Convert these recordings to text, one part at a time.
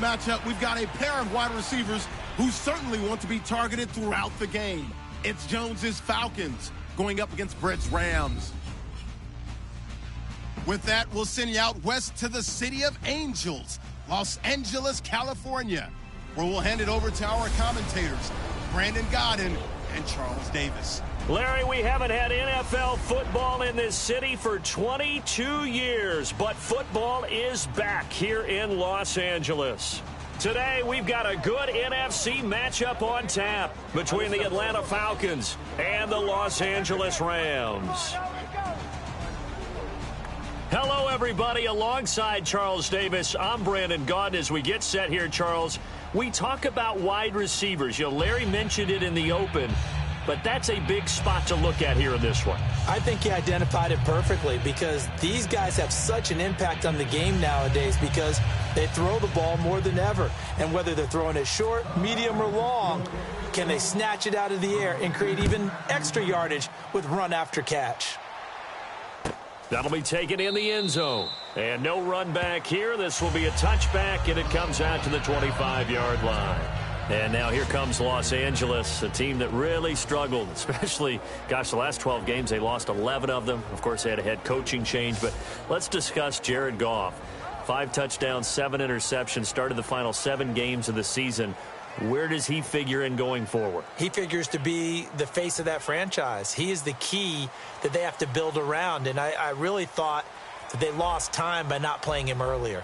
matchup, we've got a pair of wide receivers who certainly want to be targeted throughout the game. It's Jones's Falcons going up against Brett's Rams. With that, we'll send you out west to the city of Angels, Los Angeles, California, where we'll hand it over to our commentators, Brandon Godden and Charles Davis. Larry, we haven't had NFL football in this city for 22 years, but football is back here in Los Angeles. Today, we've got a good NFC matchup on tap between the Atlanta Falcons and the Los Angeles Rams. Hello, everybody. Alongside Charles Davis, I'm Brandon Godden. As we get set here, Charles, we talk about wide receivers. You know, Larry mentioned it in the open, but that's a big spot to look at here in this one. I think he identified it perfectly because these guys have such an impact on the game nowadays because they throw the ball more than ever. And whether they're throwing it short, medium, or long, can they snatch it out of the air and create even extra yardage with run after catch? That'll be taken in the end zone. And no run back here. This will be a touchback, and it comes out to the 25-yard line. And now here comes Los Angeles, a team that really struggled, especially, gosh, the last 12 games, they lost 11 of them. Of course, they had a head coaching change. But let's discuss Jared Goff. 5 touchdowns, 7 interceptions, started the final 7 games of the season. Where does he figure in going forward? He figures to be the face of that franchise. He is the key that they have to build around. And I really thought that they lost time by not playing him earlier.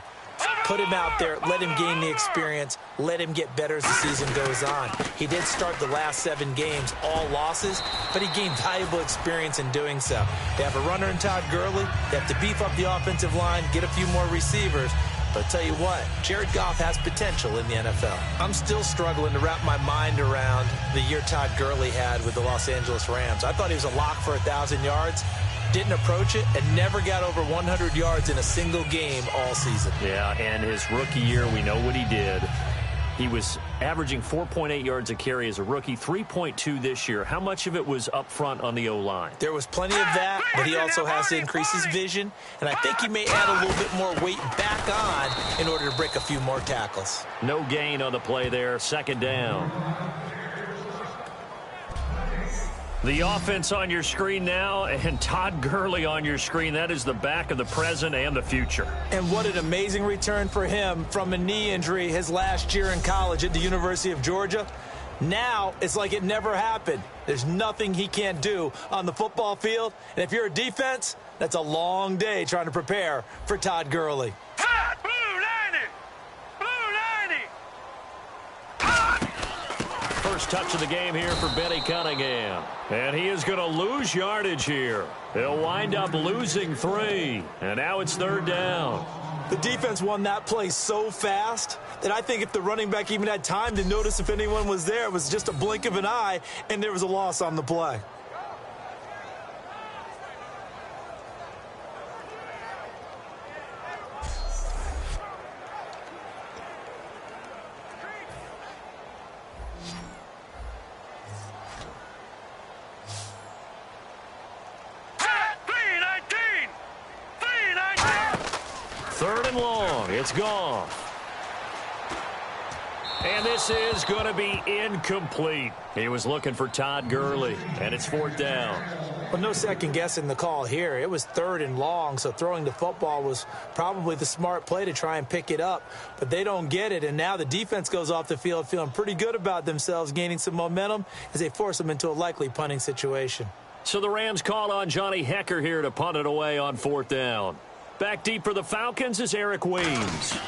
Put him out there, let him gain the experience, let him get better as the season goes on. He did start the last 7 games, all losses, but he gained valuable experience in doing so. They have a runner in Todd Gurley. They have to beef up the offensive line, get a few more receivers. But I'll tell you what, Jared Goff has potential in the NFL. I'm still struggling to wrap my mind around the year Todd Gurley had with the Los Angeles Rams. I thought he was a lock for 1,000 yards. Didn't approach it and never got over 100 yards in a single game all season. Yeah, and his rookie year, we know what he did. He was averaging 4.8 yards a carry as a rookie, 3.2 this year. How much of it was up front on the O-line? There was plenty of that, but he also has to increase his vision, and I think he may add a little bit more weight back on in order to break a few more tackles. No gain on the play there, second down. The offense on your screen now, and Todd Gurley on your screen. That is the back of the present and the future. And what an amazing return for him from a knee injury his last year in college at the University of Georgia. Now it's like it never happened. There's nothing he can't do on the football field. And if you're a defense, that's a long day trying to prepare for Todd Gurley. First touch of the game here for Benny Cunningham. And he is going to lose yardage here. He'll wind up losing 3. And now it's third down. The defense won that play so fast that I think if the running back even had time to notice if anyone was there, it was just a blink of an eye, and there was a loss on the play. Third and long. It's gone. And this is going to be incomplete. He was looking for Todd Gurley, and it's fourth down. Well, no second guessing the call here. It was third and long, so throwing the football was probably the smart play to try and pick it up. But they don't get it, and now the defense goes off the field feeling pretty good about themselves, gaining some momentum as they force them into a likely punting situation. So the Rams call on Johnny Hecker here to punt it away on fourth down. Back deep for the Falcons is Eric Weems.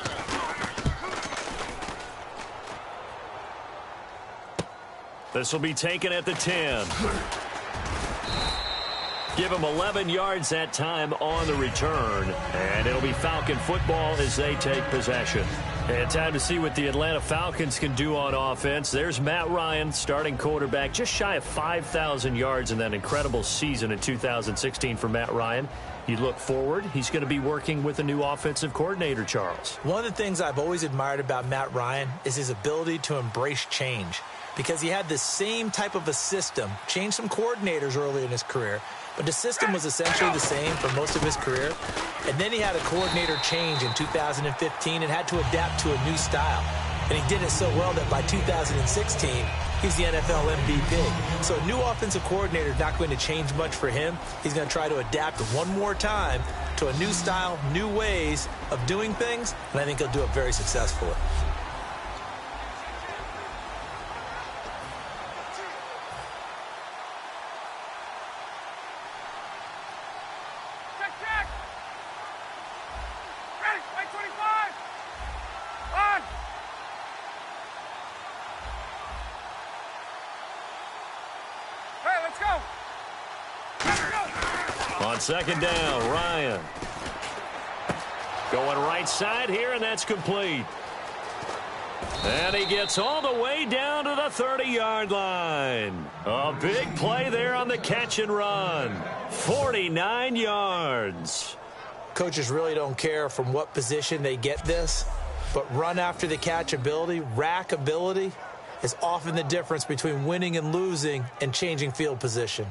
This will be taken at the 10. Give him 11 yards that time on the return. And it'll be Falcon football as they take possession. And time to see what the Atlanta Falcons can do on offense. There's Matt Ryan, starting quarterback, just shy of 5,000 yards in that incredible season in 2016 for Matt Ryan. You look forward, he's going to be working with a new offensive coordinator, Charles. One of the things I've always admired about Matt Ryan is his ability to embrace change, because he had the same type of a system, changed some coordinators early in his career, but the system was essentially the same for most of his career. And then he had a coordinator change in 2015 and had to adapt to a new style. And he did it so well that by 2016, he's the NFL MVP. So a new offensive coordinator is not going to change much for him. He's going to try to adapt one more time to a new style, new ways of doing things, and I think he'll do it very successfully. On second down, Ryan. Going right side here, and that's complete. And he gets all the way down to the 30-yard line. A big play there on the catch and run. 49 yards. Coaches really don't care from what position they get this, but run after the catch ability, rack ability, is often the difference between winning and losing and changing field position.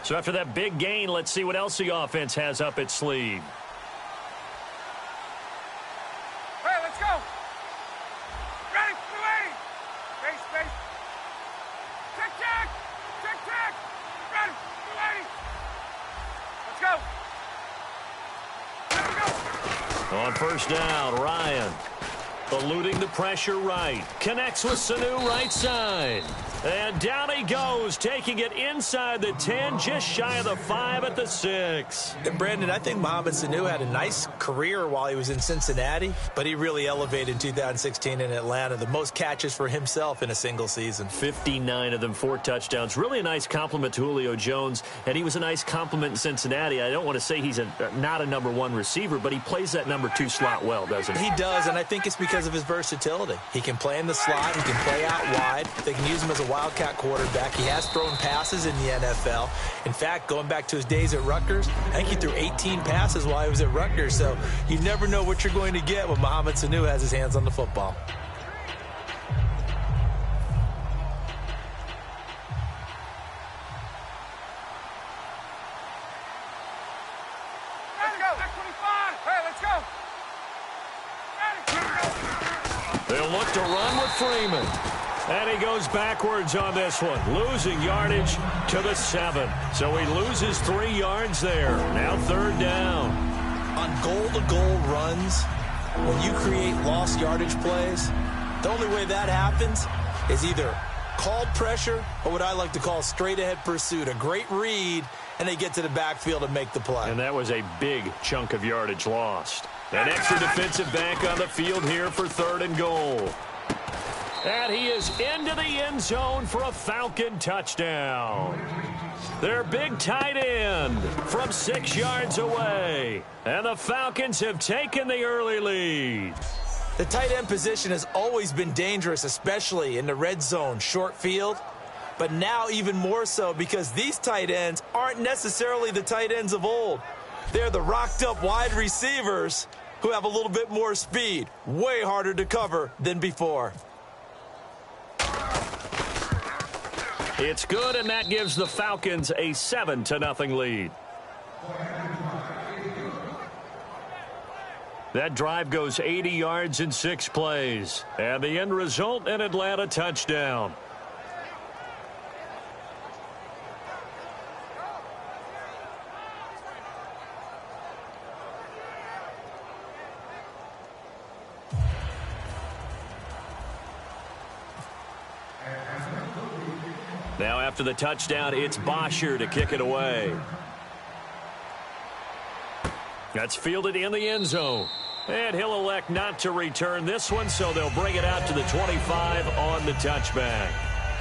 So after that big gain, let's see what else the offense has up its sleeve. Hey, let's go. Ready, 280. Base, base. Tick, tick. Tick, tick. Ready, 280. Let's go. There we go. On first down, Ryan. Eluding the pressure right. Connects with Sanu right side. And down he goes, taking it inside the 10, just shy of the 5 at the 6. And Brandon, I think Mohamed Sanu had a nice career while he was in Cincinnati, but he really elevated in 2016 in Atlanta. The most catches for himself in a single season. 59 of them, 4 touchdowns. Really a nice compliment to Julio Jones, and he was a nice compliment in Cincinnati. I don't want to say he's not a number 1 receiver, but he plays that number 2 slot well, doesn't he? He does, and I think it's because of his versatility. He can play in the slot. He can play out wide. They can use him as a wildcat quarterback. He has thrown passes in the NFL. In fact, going back to his days at Rutgers, I think he threw 18 passes while he was at Rutgers. So you never know what you're going to get when Mohamed Sanu has his hands on the football. Let's go. 25. Hey, let's go. Ready. They'll look to run with Freeman. And he goes backwards on this one, losing yardage to the 7. So he loses 3 yards there. Now third down. On goal-to-goal runs, when you create lost yardage plays, the only way that happens is either called pressure or what I like to call straight-ahead pursuit, a great read, and they get to the backfield and make the play. And that was a big chunk of yardage lost. An extra defensive back on the field here for 3rd and goal. And he is into the end zone for a Falcon touchdown. Their big tight end from 6 yards away. And the Falcons have taken the early lead. The tight end position has always been dangerous, especially in the red zone, short field. But now even more so because these tight ends aren't necessarily the tight ends of old. They're the rocked-up wide receivers who have a little bit more speed. Way harder to cover than before. It's good, and that gives the Falcons a 7-0 lead. That drive goes 80 yards in 6 plays. And the end result, an Atlanta touchdown. Now after the touchdown, it's Bosher to kick it away. That's fielded in the end zone. And he'll elect not to return this one, so they'll bring it out to the 25 on the touchback.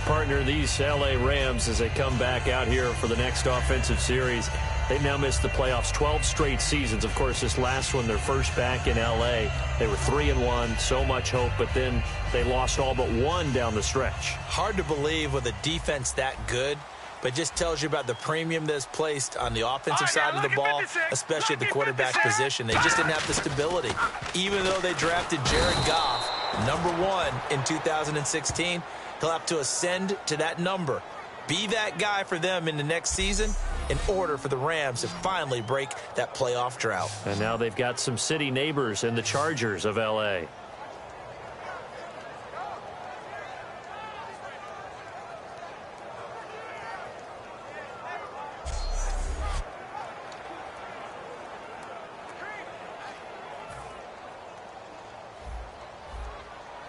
Partner, these L.A. Rams, as they come back out here for the next offensive series, they've now missed the playoffs 12 straight seasons. Of course, this last one, their first back in L.A. They were 3-1, so much hope, but then they lost all but one down the stretch. Hard to believe with a defense that good, but just tells you about the premium that's placed on the offensive side of the ball, especially at the quarterback position. They just didn't have the stability. Even though they drafted Jared Goff, #1 in 2016, he'll have to ascend to that number. Be that guy for them in the next season in order for the Rams to finally break that playoff drought. And now they've got some city neighbors in the Chargers of L.A.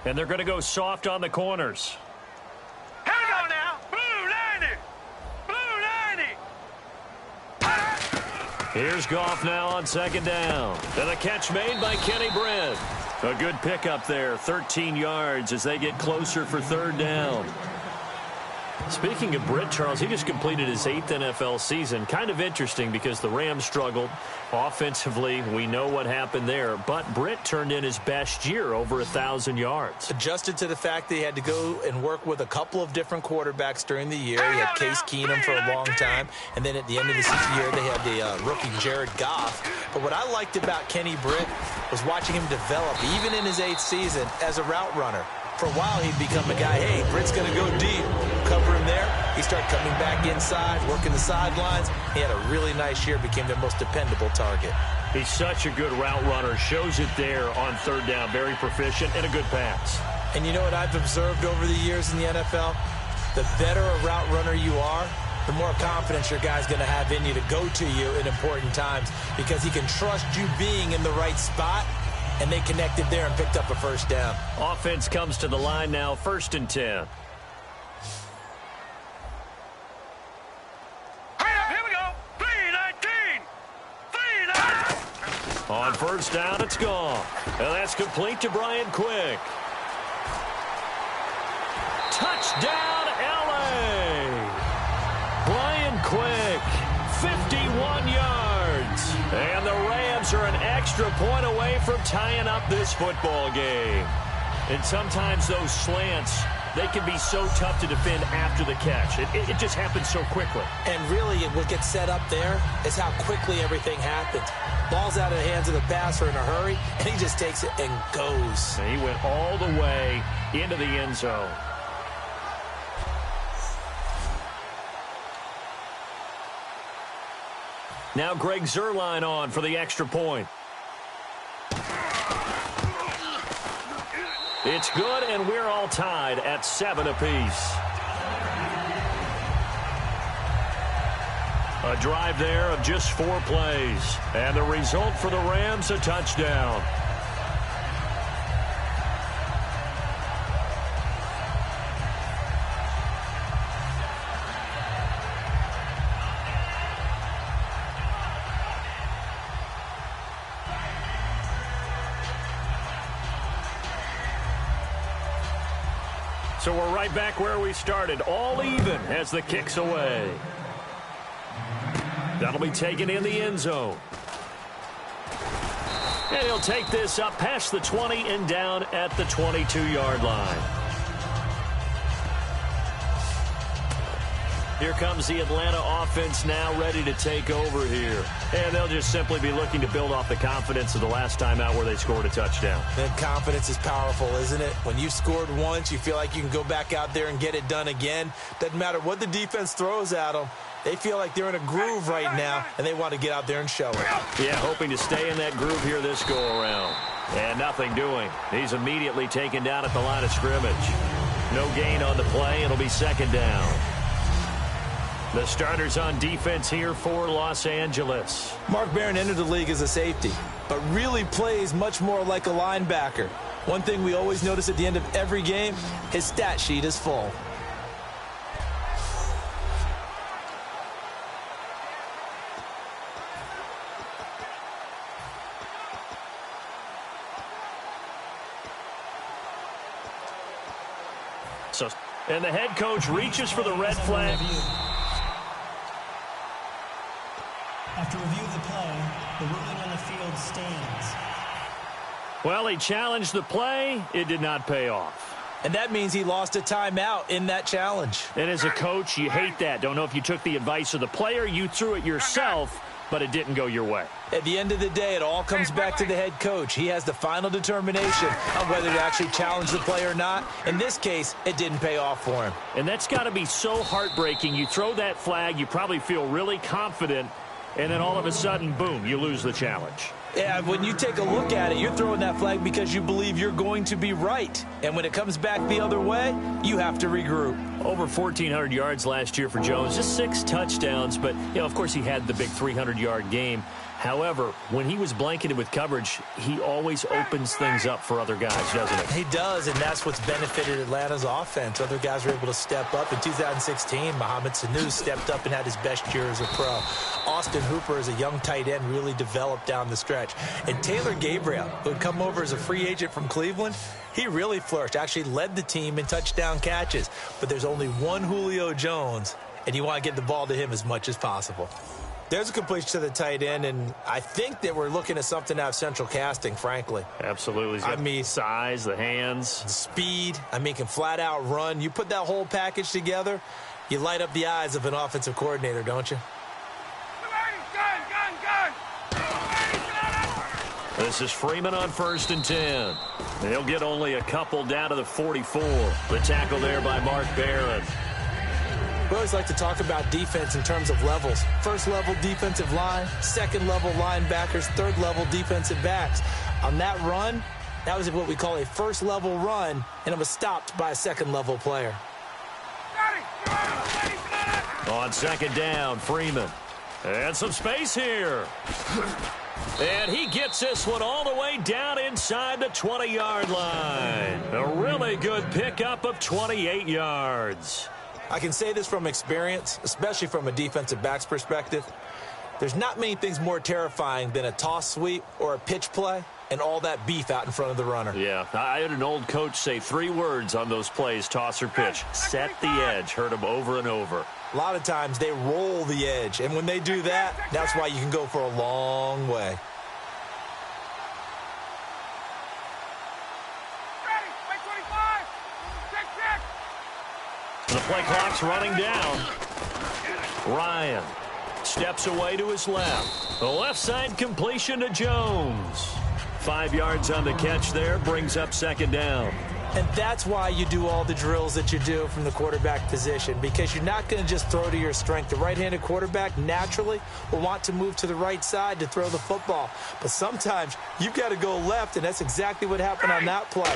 And they're going to go soft on the corners. Here we go now. Blue 90. Blue 90. Here's Goff now on second down. And a catch made by Kenny Britt. A good pickup there, 13 yards as they get closer for third down. Speaking of Britt, Charles, he just completed his 8th NFL season. Kind of interesting because the Rams struggled offensively. We know what happened there. But Britt turned in his best year, over 1,000 yards. Adjusted to the fact that he had to go and work with a couple of different quarterbacks during the year. He had Case Keenum for a long time. And then at the end of the year, they had the rookie Jared Goff. But what I liked about Kenny Britt was watching him develop, even in his 8th season, as a route runner. For a while, he'd become a guy, hey, Britt's going to go deep. Cover him there. He started coming back inside, working the sidelines. He had a really nice year, became their most dependable target. He's such a good route runner. Shows it there on third down. Very proficient and a good pass. And you know what I've observed over the years in the NFL? The better a route runner you are, the more confidence your guy's going to have in you to go to you in important times because he can trust you being in the right spot. And they connected there and picked up a first down. Offense comes to the line now, 1st and 10. Here we go. 3-19. 3-19. On first down, it's gone. And that's complete to Brian Quick. Touchdown, L.A. Brian Quick, 51 yards. And the Rams are an extra point away from tying up this football game. And sometimes those slants, they can be so tough to defend after the catch. It just happens so quickly. And really, what gets set up there is how quickly everything happens. Ball's out of the hands of the passer in a hurry, and he just takes it and goes. And he went all the way into the end zone. Now Greg Zuerlein on for the extra point. It's good, and we're all tied at 7 apiece. A drive there of just 4 plays. And the result for the Rams, a touchdown. So we're right back where we started, all even as the kick's away. That'll be taken in the end zone. And he'll take this up past the 20 and down at the 22-yard line. Here comes the Atlanta offense now ready to take over here. And they'll just simply be looking to build off the confidence of the last time out where they scored a touchdown. That confidence is powerful, isn't it? When you've scored once, you feel like you can go back out there and get it done again. Doesn't matter what the defense throws at them. They feel like they're in a groove right now, and they want to get out there and show it. Yeah, hoping to stay in that groove here this go-around. And nothing doing. He's immediately taken down at the line of scrimmage. No gain on the play. It'll be second down. The starters on defense here for Los Angeles. Mark Barron entered the league as a safety, but really plays much more like a linebacker. One thing we always notice at the end of every game, his stat sheet is full. And the head coach reaches for the red flag. After review of the play, the ruling on the field stands. Well, he challenged the play. It did not pay off. And that means he lost a timeout in that challenge. And as a coach, you hate that. Don't know if you took the advice of the player, you threw it yourself, but it didn't go your way. At the end of the day, it all comes back to the head coach. He has the final determination on whether to actually challenge the play or not. In this case, it didn't pay off for him. And that's got to be so heartbreaking. You throw that flag, you probably feel really confident, and then all of a sudden, boom, you lose the challenge. Yeah, when you take a look at it, you're throwing that flag because you believe you're going to be right. And when it comes back the other way, you have to regroup. Over 1,400 yards last year for Jones, just 6 touchdowns. But, of course, he had the big 300-yard game. However, when he was blanketed with coverage, he always opens things up for other guys, doesn't he? He does, and that's what's benefited Atlanta's offense. Other guys were able to step up. In 2016, Mohamed Sanu stepped up and had his best year as a pro. Austin Hooper, as a young tight end, really developed down the stretch. And Taylor Gabriel, who had come over as a free agent from Cleveland, he really flourished, actually led the team in touchdown catches. But there's only one Julio Jones, and you want to get the ball to him as much as possible. There's a completion to the tight end, and I think that we're looking at something out of central casting, frankly. Absolutely. He's got the size, the hands. The speed. Can flat out run. You put that whole package together, you light up the eyes of an offensive coordinator, don't you? This is Freeman on 1st and 10. They'll get only a couple down to the 44. The tackle there by Mark Barron. We always like to talk about defense in terms of levels. First level defensive line, second level linebackers, third level defensive backs. On that run, that was what we call a first level run, and it was stopped by a second level player. On 2nd down, Freeman. And some space here. And he gets this one all the way down inside the 20-yard line. A really good pickup of 28 yards. I can say this from experience, especially from a defensive back's perspective. There's not many things more terrifying than a toss sweep or a pitch play and all that beef out in front of the runner. Yeah, I had an old coach say 3 words on those plays, toss or pitch. Set the edge. Heard him over and over. A lot of times they roll the edge, and when they do that, that's why you can go for a long way. The play clock's running down. Ryan steps away to his left. The left side completion to Jones. 5 yards on the catch there, brings up 2nd down. And that's why you do all the drills that you do from the quarterback position, because you're not going to just throw to your strength. The right-handed quarterback naturally will want to move to the right side to throw the football. But sometimes you've got to go left, and that's exactly what happened on that play.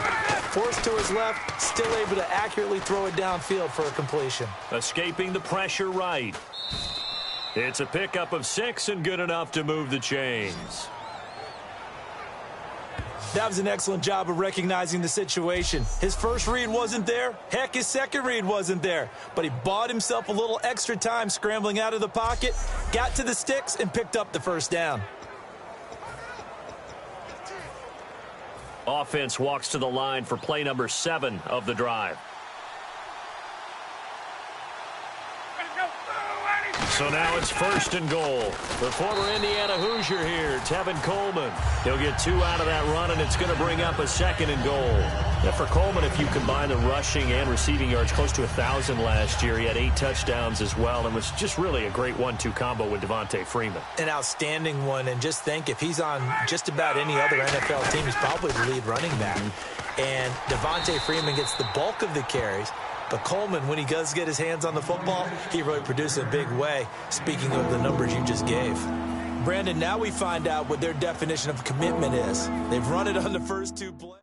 Forced to his left, still able to accurately throw it downfield for a completion. Escaping the pressure right. It's a pickup of 6 and good enough to move the chains. That was an excellent job of recognizing the situation. His first read wasn't there. Heck, his second read wasn't there. But he bought himself a little extra time scrambling out of the pocket, got to the sticks, and picked up the 1st down. Offense walks to the line for play number 7 of the drive. So now it's 1st and goal. The former Indiana Hoosier here, Tevin Coleman. He'll get 2 out of that run, and it's going to bring up a 2nd and goal. Now for Coleman, if you combine the rushing and receiving yards, close to 1,000 last year. He had 8 touchdowns as well, and was just really a great 1-2 combo with Devontae Freeman. An outstanding one, and just think, if he's on just about any other NFL team, he's probably the lead running back. And Devontae Freeman gets the bulk of the carries. But Coleman, when he does get his hands on the football, he really produces in a big way, speaking of the numbers you just gave. Brandon, now we find out what their definition of commitment is. They've run it on the first 2 plays.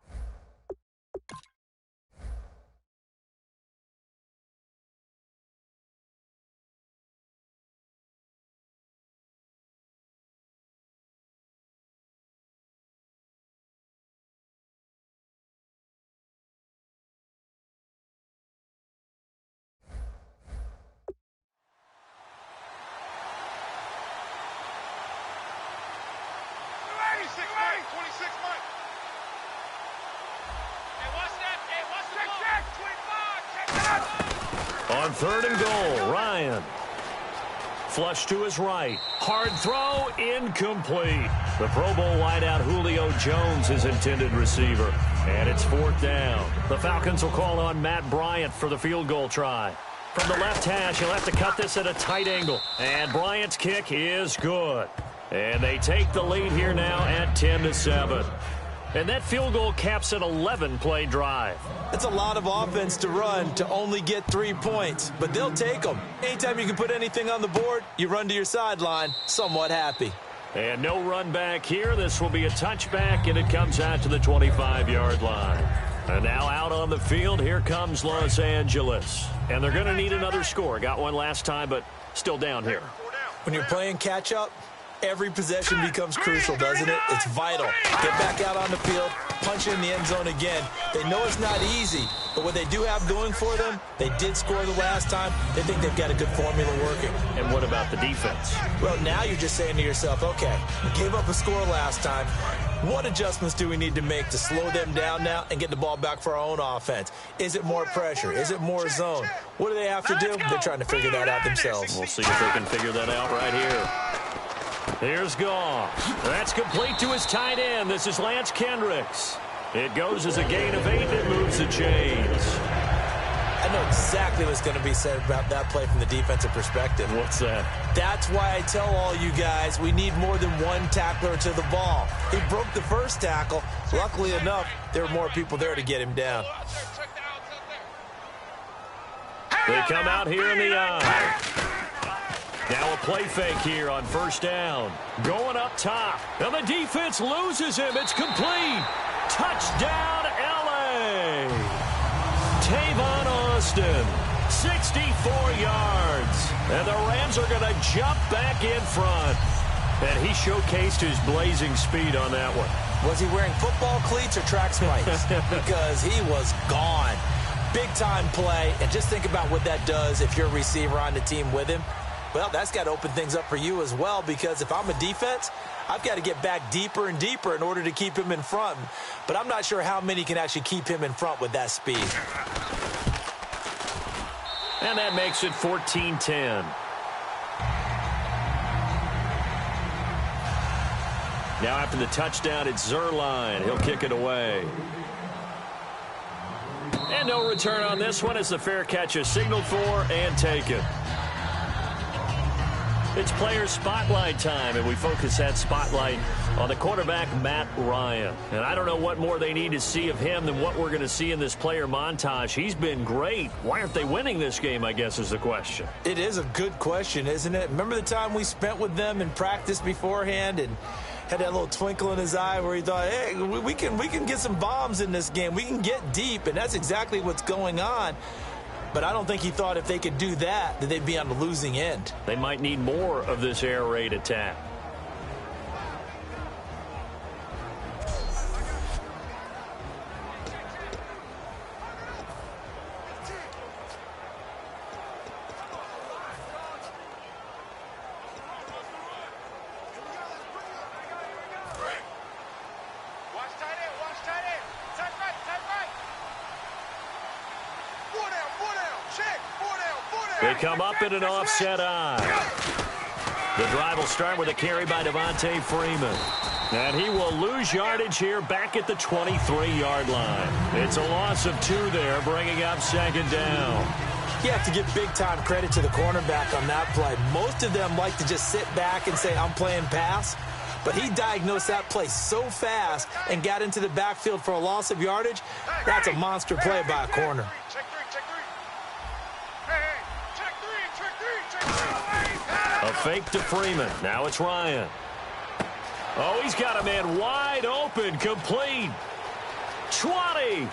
On 3rd and goal, Ryan. Flush to his right. Hard throw, incomplete. The Pro Bowl wideout Julio Jones is intended receiver. And it's 4th down. The Falcons will call on Matt Bryant for the field goal try. From the left hash, he'll have to cut this at a tight angle. And Bryant's kick is good. And they take the lead here now at 10-7. And that field goal caps an 11-play drive. It's a lot of offense to run to only get 3 points, but they'll take them. Anytime you can put anything on the board, you run to your sideline, somewhat happy. And no run back here. This will be a touchback, and it comes out to the 25-yard line. And now out on the field, here comes Los Angeles. And they're going to need another score. Got one last time, but still down here. When you're playing catch-up, every possession becomes crucial, doesn't it? It's vital. Get back out on the field, punch in the end zone again. They know it's not easy, but what they do have going for them, they did score the last time. They think they've got a good formula working. And what about the defense? Well, now you're just saying to yourself, okay, we gave up a score last time. What adjustments do we need to make to slow them down now and get the ball back for our own offense? Is it more pressure? Is it more zone? What do they have to do? They're trying to figure that out themselves. We'll see if they can figure that out right here. Here's Goff. That's complete to his tight end. This is Lance Kendricks. It goes as a gain of 8 and moves the chains. I know exactly what's going to be said about that play from the defensive perspective. What's that? That's why I tell all you guys we need more than one tackler to the ball. He broke the first tackle. Luckily enough, there were more people there to get him down. They come out here in the eye. Now a play fake here on 1st down. Going up top. And the defense loses him. It's complete. Touchdown, L.A. Tavon Austin, 64 yards. And the Rams are going to jump back in front. And he showcased his blazing speed on that one. Was he wearing football cleats or track spikes? Because he was gone. Big-time play. And just think about what that does if you're a receiver on the team with him. Well, that's got to open things up for you as well, because if I'm a defense, I've got to get back deeper and deeper in order to keep him in front. But I'm not sure how many can actually keep him in front with that speed. And that makes it 14-10. Now after the touchdown, it's Zerline. He'll kick it away. And no return on this one as the fair catch is signaled for and taken. It's player spotlight time, and we focus that spotlight on the quarterback, Matt Ryan. And I don't know what more they need to see of him than what we're going to see in this player montage. He's been great. Why aren't they winning this game, I guess, is the question. It is a good question, isn't it? Remember the time we spent with them in practice beforehand and had that little twinkle in his eye where he thought, hey, we can get some bombs in this game. We can get deep, and that's exactly what's going on. But I don't think he thought if they could do that they'd be on the losing end. They might need more of this air raid attack. They come up in an offset eye. The drive will start with a carry by Devontae Freeman. And he will lose yardage here back at the 23-yard line. It's a loss of 2 there, bringing up 2nd down. You have to give big-time credit to the cornerback on that play. Most of them like to just sit back and say, I'm playing pass. But he diagnosed that play so fast and got into the backfield for a loss of yardage. That's a monster play by a corner. A fake to Freeman. Now it's Ryan. Oh, he's got a man wide open, complete. 20.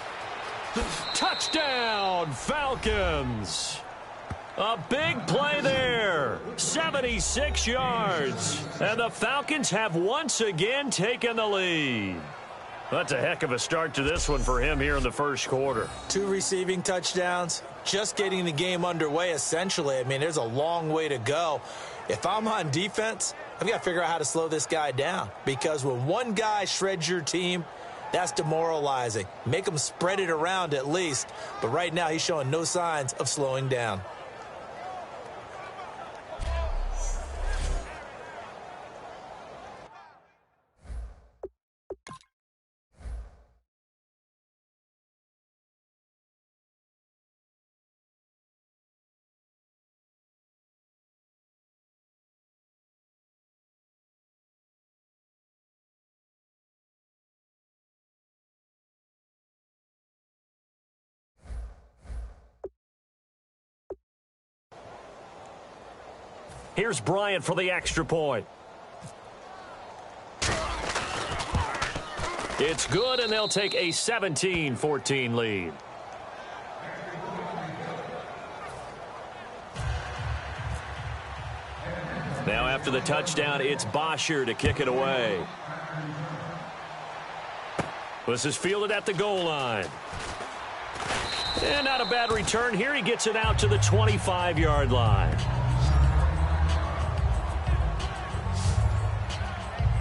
Touchdown, Falcons. A big play there. 76 yards. And the Falcons have once again taken the lead. That's a heck of a start to this one for him here in the first quarter. 2 receiving touchdowns, just getting the game underway essentially. I mean, there's a long way to go. If I'm on defense, I've got to figure out how to slow this guy down, because when one guy shreds your team, that's demoralizing. Make him spread it around at least. But right now, he's showing no signs of slowing down. Here's Bryant for the extra point. It's good, and they'll take a 17-14 lead. Now after the touchdown, it's Bosher to kick it away. This is fielded at the goal line. And not a bad return here. He gets it out to the 25-yard line.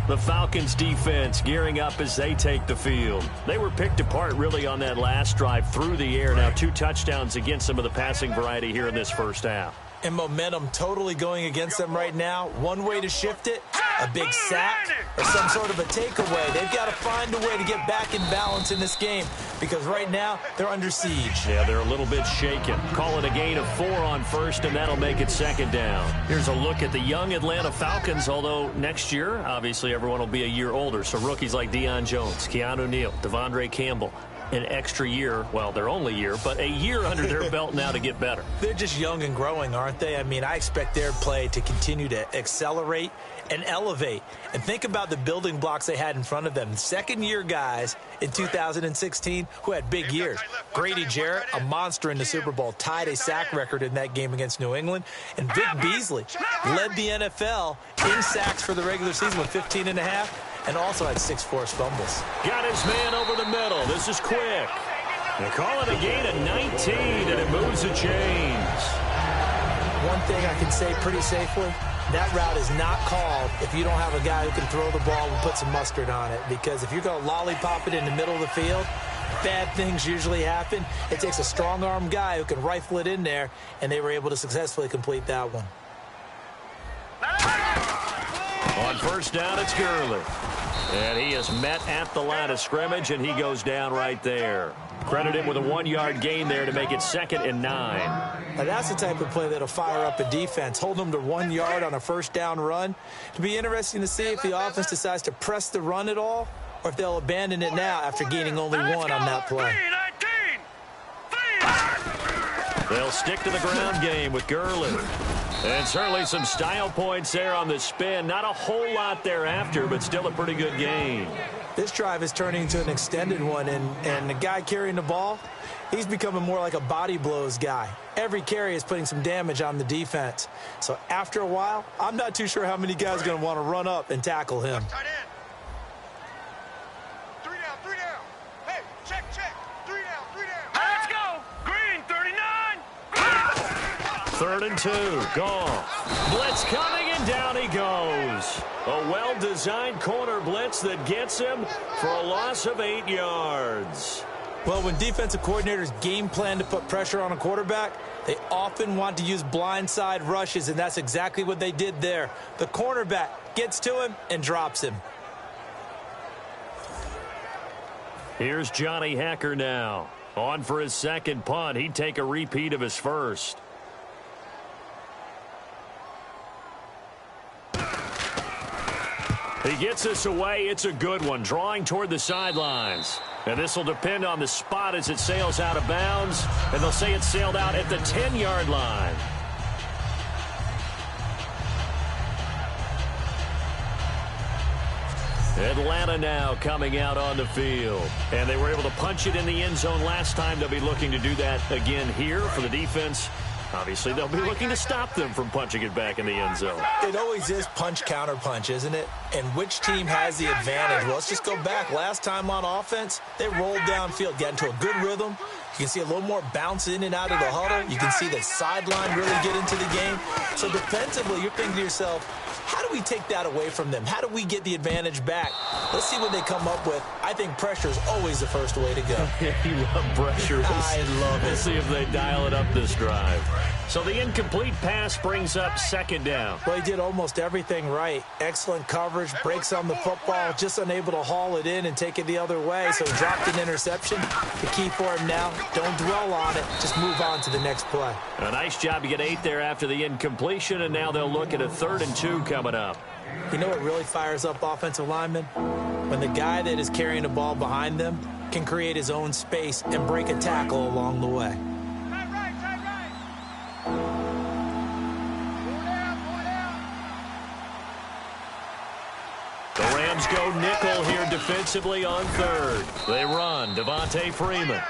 The Falcons defense gearing up as they take the field. They were picked apart really on that last drive through the air. Now 2 touchdowns against some of the passing variety here in this first half. And momentum totally going against them right now. One way to shift it, a big sack or some sort of a takeaway. They've got to find a way to get back in balance in this game because right now they're under siege. Yeah, they're a little bit shaken. Call it a gain of 4 on first, and that'll make it second down. Here's a look at the young Atlanta Falcons, although next year, obviously, everyone will be a year older. So rookies like Deion Jones, Keanu Neal, Devondre Campbell, an extra year, well, their only year, but a year under their belt now to get better. They're just young and growing, aren't they? I mean, I expect their play to continue to accelerate and elevate. And think about the building blocks they had in front of them. Second-year guys in 2016 who had big years. Grady Jarrett, a monster in the Super Bowl, tied a sack record in that game against New England. And Vic Beasley led the NFL in sacks for the regular season with 15.5. and also had 6 forced fumbles. Got his man over the middle. This is quick. They call it a gain of 19, and it moves the chains. One thing I can say pretty safely, that route is not called if you don't have a guy who can throw the ball and put some mustard on it. Because if you're going to lollipop it in the middle of the field, bad things usually happen. It takes a strong-arm guy who can rifle it in there, and they were able to successfully complete that one. On first down, it's Gurley. And he is met at the line of scrimmage, and he goes down right there. Credited with a 1-yard gain there to make it 2nd and 9. Now that's the type of play that'll fire up a defense. Hold them to 1 yard on a first down run. It'll be interesting to see if the offense decides to press the run at all or if they'll abandon it now after gaining only 1 on that play. They'll stick to the ground game with Gurley. And certainly some style points there on the spin. Not a whole lot thereafter, but still a pretty good gain. This drive is turning into an extended one, and the guy carrying the ball, he's becoming more like a body blows guy. Every carry is putting some damage on the defense. So after a while, I'm not too sure how many guys are going to want to run up and tackle him. Third and 2. Goff. Blitz coming, and down he goes. A well-designed corner blitz that gets him for a loss of 8 yards. Well, when defensive coordinators game plan to put pressure on a quarterback, they often want to use blindside rushes, and that's exactly what they did there. The cornerback gets to him and drops him. Here's Johnny Hacker now. On for his second punt. He'd take a repeat of his first. He gets this away. It's a good one. Drawing toward the sidelines. And this will depend on the spot as it sails out of bounds. And they'll say it sailed out at the 10-yard line. Atlanta now coming out on the field. And they were able to punch it in the end zone last time. They'll be looking to do that again here for the defense. Obviously, they'll be looking to stop them from punching it back in the end zone. It always is punch-counter-punch, isn't it? And which team has the advantage? Well, let's just go back. Last time on offense, they rolled downfield, got into a good rhythm. You can see a little more bounce in and out of the huddle. You can see the sideline really get into the game. So defensively, you're thinking to yourself, how do we take that away from them? How do we get the advantage back? Let's see what they come up with. I think pressure is always the first way to go. You love pressure. I love it. We'll see if they dial it up this drive. So the incomplete pass brings up second down. Well, he did almost everything right. Excellent coverage, breaks on the football, just unable to haul it in and take it the other way. So he dropped an interception. The key for him now, don't dwell on it. Just move on to the next play. A nice job to get 8 there after the incompletion, and now they'll look at a 3rd and 2 coming up. You know what really fires up offensive linemen? When the guy that is carrying the ball behind them can create his own space and break a tackle along the way. Rams go nickel here defensively on third. They run Devontae Freeman.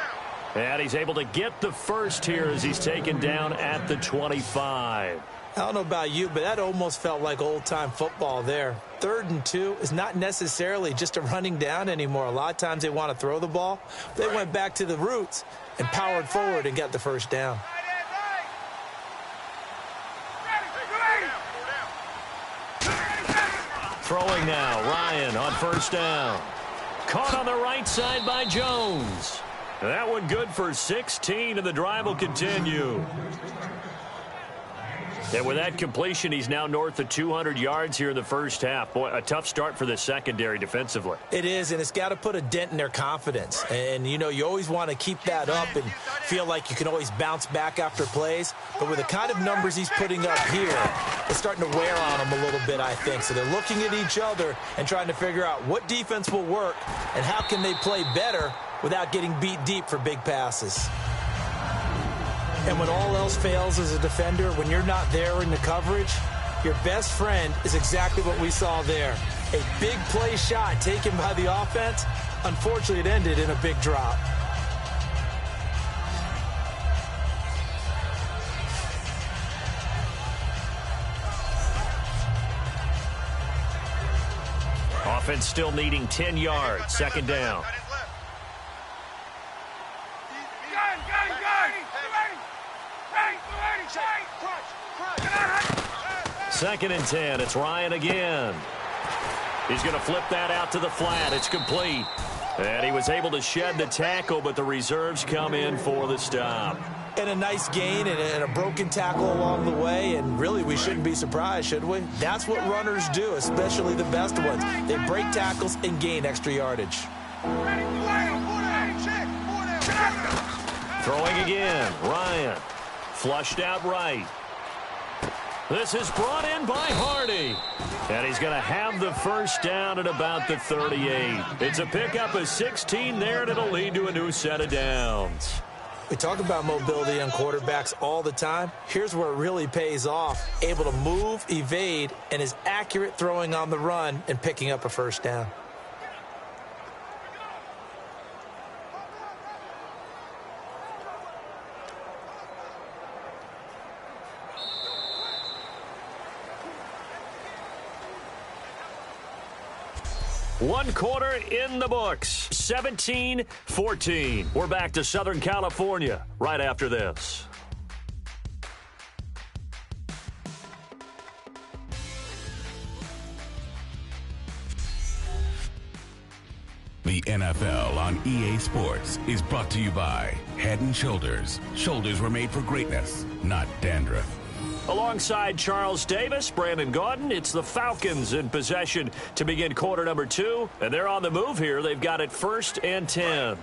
And he's able to get the first here as he's taken down at the 25. I don't know about you, but that almost felt like old-time football there. 3rd and 2 is not necessarily just a running down anymore. A lot of times they want to throw the ball. They went back to the roots and powered forward and got the first down. Throwing now, Ryan on first down. Caught on the right side by Jones. That one good for 16, and the drive will continue. And with that completion, he's now north of 200 yards here in the first half. Boy, a tough start for the secondary defensively. It is, and it's got to put a dent in their confidence. And, you know, you always want to keep that up and feel like you can always bounce back after plays. But with the kind of numbers he's putting up here, it's starting to wear on them a little bit, I think. So they're looking at each other and trying to figure out what defense will work and how can they play better without getting beat deep for big passes. And when all else fails as a defender, when you're not there in the coverage, your best friend is exactly what we saw there. A big play shot taken by the offense. Unfortunately, it ended in a big drop. Offense still needing 10 yards. Second down. Second and 10. It's Ryan again. He's going to flip that out to the flat. It's complete. And he was able to shed the tackle, but the reserves come in for the stop. And a nice gain and a broken tackle along the way. And really, we shouldn't be surprised, should we? That's what runners do, especially the best ones. They break tackles and gain extra yardage. Throwing again. Ryan. Flushed out right. This is brought in by Hardy. And he's going to have the first down at about the 38. It's a pickup of 16 there, and it'll lead to a new set of downs. We talk about mobility on quarterbacks all the time. Here's where it really pays off. Able to move, evade, and is accurate throwing on the run and picking up a first down. One quarter in the books. 17-14. We're back to Southern California right after this. The NFL on EA Sports is brought to you by Head & Shoulders. Shoulders were made for greatness, not dandruff. Alongside Charles Davis, Brandon Gaudin, it's the Falcons in possession to begin quarter number 2. And they're on the move here. They've got it 1st and 10.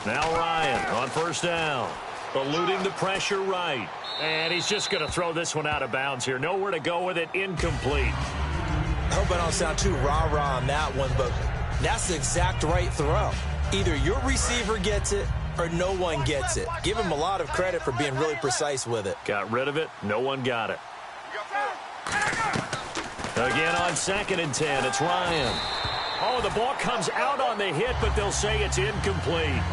Now Ryan on first down. Eluding the pressure right. And he's just going to throw this one out of bounds here. Nowhere to go with it. Incomplete. I hope I don't sound too rah-rah on that one, but that's the exact right throw. Either your receiver gets it or no one gets it. Give him a lot of credit for being really precise with it. Got rid of it. No one got it. Again on 2nd and 10. It's Ryan. Oh, the ball comes out on the hit, but they'll say it's incomplete.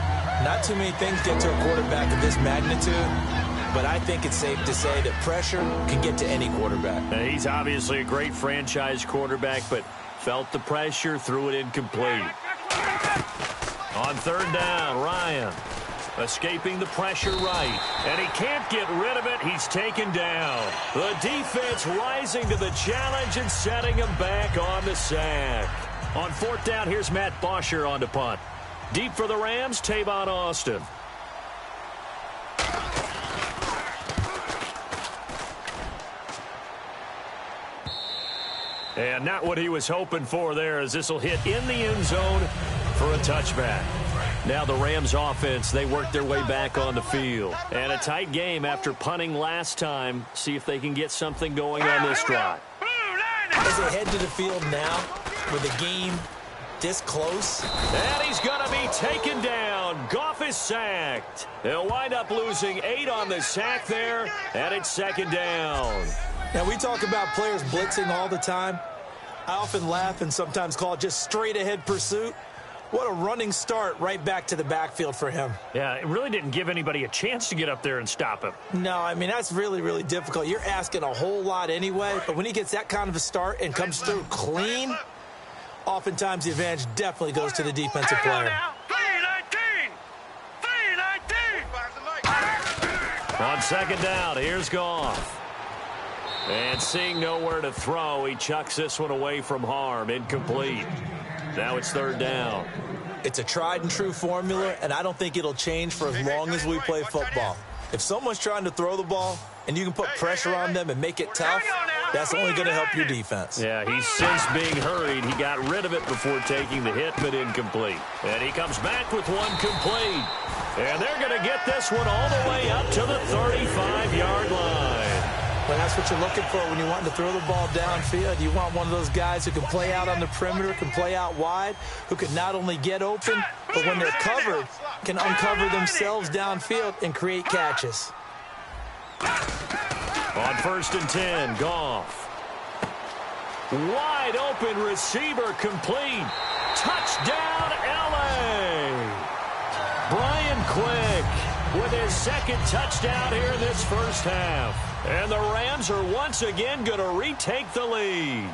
Not too many things get to a quarterback of this magnitude. But I think it's safe to say that pressure can get to any quarterback. He's obviously a great franchise quarterback, but felt the pressure, threw it incomplete. On 3rd down, Ryan escaping the pressure right. And he can't get rid of it. He's taken down. The defense rising to the challenge and setting him back on the sack. On 4th down, here's Matt Bosher on to punt. Deep for the Rams, Tavon Austin. And not what he was hoping for there, as this will hit in the end zone for a touchback. Now the Rams offense, they work their way back on the field. And a tight game after punting last time. See if they can get something going on this drive. As they head to the field now with the game this close. And he's going to be taken down. Goff is sacked. He'll wind up losing 8 on the sack there, and it's second down. Now, we talk about players blitzing all the time. I often laugh and sometimes call it just straight-ahead pursuit. What a running start right back to the backfield for him. Yeah, it really didn't give anybody a chance to get up there and stop him. No, I mean, that's really, really difficult. You're asking a whole lot anyway, but when he gets that kind of a start and comes through clean, oftentimes the advantage definitely goes to the defensive player. 3-19. On second down, here's Goff. And seeing nowhere to throw, he chucks this one away from harm. Incomplete. Now it's third down. It's a tried and true formula, and I don't think it'll change for as long as we play football. If someone's trying to throw the ball and you can put pressure on them and make it tough, that's only going to help your defense. Yeah, he's since being hurried. He got rid of it before taking the hit, but incomplete. And he comes back with one complete. And they're going to get this one all the way up to the 35-yard line. Well, that's what you're looking for when you want to throw the ball downfield. You want one of those guys who can play out on the perimeter, can play out wide, who can not only get open, but when they're covered, can uncover themselves downfield and create catches. On 1st and 10, Goff. Wide open receiver complete. Touchdown, L.A. Brian Quick with his second touchdown here in this first half. And the Rams are once again going to retake the lead.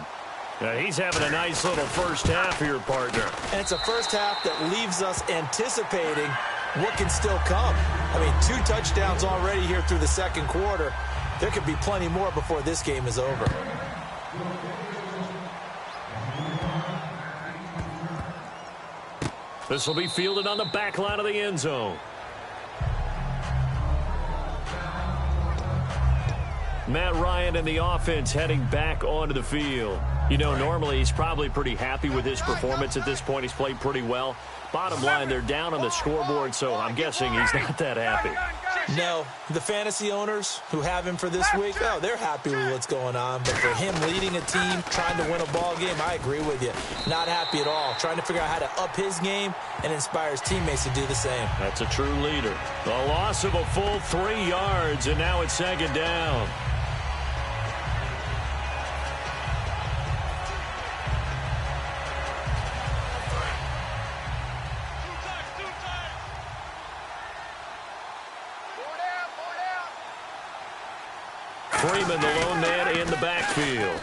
Now, he's having a nice little first half here, partner. And it's a first half that leaves us anticipating what can still come. I mean, 2 touchdowns already here through the second quarter. There could be plenty more before this game is over. This will be fielded on the back line of the end zone. Matt Ryan and the offense heading back onto the field. You know, normally he's probably pretty happy with his performance at this point. He's played pretty well. Bottom line, they're down on the scoreboard, so I'm guessing he's not that happy. No, the fantasy owners who have him for this week, oh, they're happy with what's going on. But for him leading a team, trying to win a ball game, I agree with you. Not happy at all. Trying to figure out how to up his game and inspire his teammates to do the same. That's a true leader. The loss of a full 3 yards, and now it's second down. Freeman, the lone man in the backfield.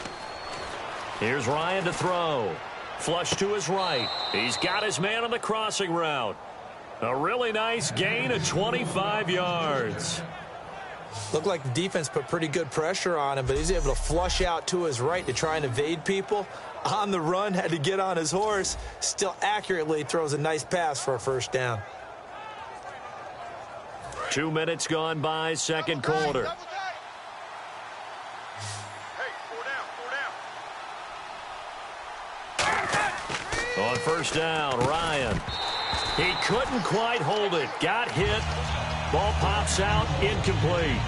Here's Ryan to throw. Flush to his right. He's got his man on the crossing route. A really nice gain of 25 yards. Looked like the defense put pretty good pressure on him, but he's able to flush out to his right to try and evade people. On the run, had to get on his horse. Still accurately throws a nice pass for a first down. 2 minutes gone by, second quarter. On first down, Ryan. He couldn't quite hold it. Got hit. Ball pops out, incomplete.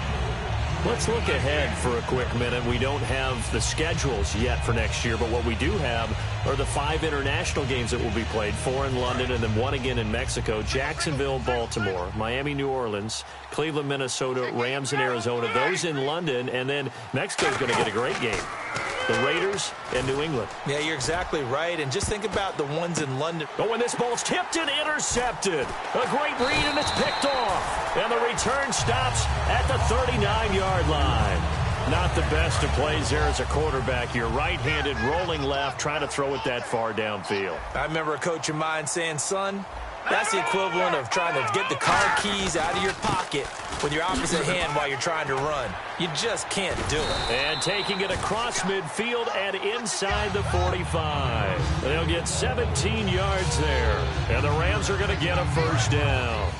Let's look ahead for a quick minute. We don't have the schedules yet for next year, but what we do have are the 5 international games that will be played, 4 in London and then 1 again in Mexico, Jacksonville, Baltimore, Miami, New Orleans, Cleveland, Minnesota, Rams in Arizona, those in London, and then Mexico's going to get a great game. The Raiders and New England. Yeah, you're exactly right. And just think about the ones in London. Oh, and this ball's tipped and intercepted. A great read, and it's picked off. And the return stops at the 39-yard line. Not the best of plays there as a quarterback. You're right-handed, rolling left, trying to throw it that far downfield. I remember a coach of mine saying, son, that's the equivalent of trying to get the car keys out of your pocket with your opposite hand while you're trying to run. You just can't do it. And taking it across midfield and inside the 45. They'll get 17 yards there. And the Rams are going to get a first down.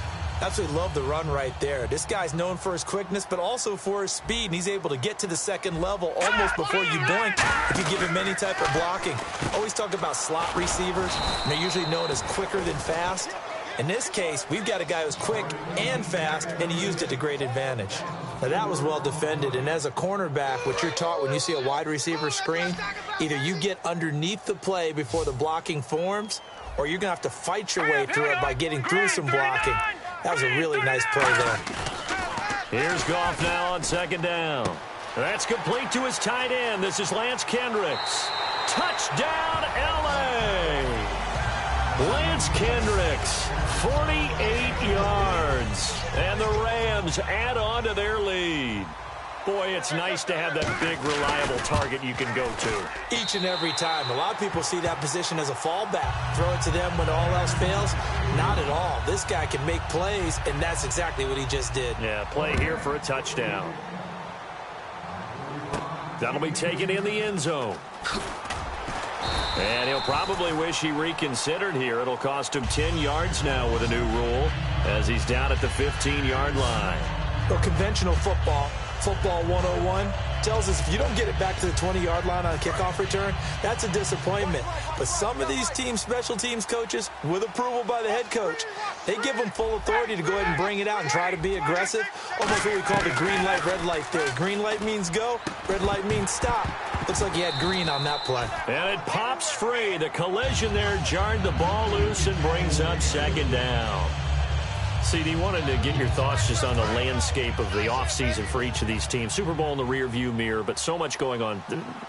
Absolutely love the run right there. This guy's known for his quickness, but also for his speed, and he's able to get to the second level almost before you blink if you give him any type of blocking. Always talk about slot receivers, and they're usually known as quicker than fast. In this case, we've got a guy who's quick and fast, and he used it to great advantage. Now, that was well defended, and as a cornerback, what you're taught when you see a wide receiver screen, either you get underneath the play before the blocking forms, or you're going to have to fight your way through it by getting through some blocking. That was a really nice play there. Here's Goff now on second down. That's complete to his tight end. This is Lance Kendricks. Touchdown, L.A. Lance Kendricks, 48 yards. And the Rams add on to their lead. Boy, it's nice to have that big, reliable target you can go to. Each and every time. A lot of people see that position as a fallback. Throw it to them when all else fails. Not at all. This guy can make plays, and that's exactly what he just did. Yeah, play here for a touchdown. That'll be taken in the end zone. And he'll probably wish he reconsidered here. It'll cost him 10 yards now with a new rule as he's down at the 15-yard line. Well, conventional football 101, tells us if you don't get it back to the 20-yard line on a kickoff return, that's a disappointment. But some of these teams, special teams coaches, with approval by the head coach, they give them full authority to go ahead and bring it out and try to be aggressive. Almost what we call the green light, red light theory. Green light means go, red light means stop. Looks like he had green on that play. And it pops free. The collision there jarred the ball loose and brings up second down. CD, wanted to get your thoughts just on the landscape of the offseason for each of these teams. Super Bowl in the rearview mirror, but so much going on.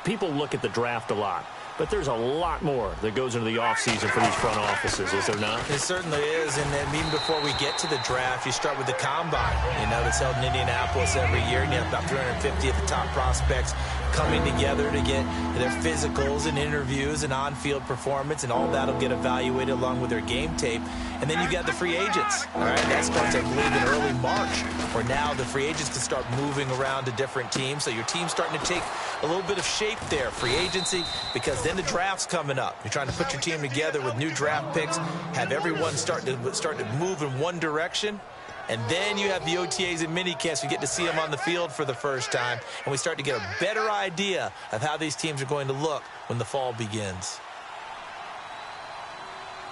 People look at the draft a lot, but there's a lot more that goes into the offseason for these front offices, is there not? It certainly is, and then even before we get to the draft, you start with the combine. You know, that's held in Indianapolis every year, and you have about 350 of the top prospects coming together to get their physicals and interviews and on-field performance, and all that will get evaluated along with their game tape. And then you got the free agents. All right, that starts, I believe, in early March, where now the free agents can start moving around to different teams. So your team's starting to take a little bit of shape there, free agency, because then the draft's coming up. You're trying to put your team together with new draft picks, have everyone start to move in one direction. And then you have the OTAs and minicamps. We get to see them on the field for the first time. And we start to get a better idea of how these teams are going to look when the fall begins.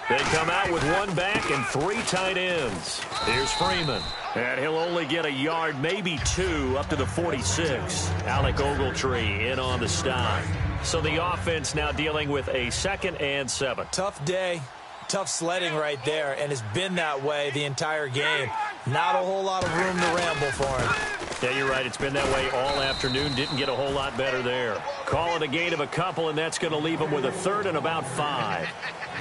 They come out with one back and three tight ends. Here's Freeman. And he'll only get a yard, maybe two, up to the 46. Alec Ogletree in on the stop. So the offense now dealing with a 2nd and 7. Tough day. Tough sledding right there, and it's been that way the entire game. Not a whole lot of room to ramble for him. Yeah, you're right. It's been that way all afternoon. Didn't get a whole lot better there. Call it a gain of a couple, and that's going to leave him with a 3rd and about 5.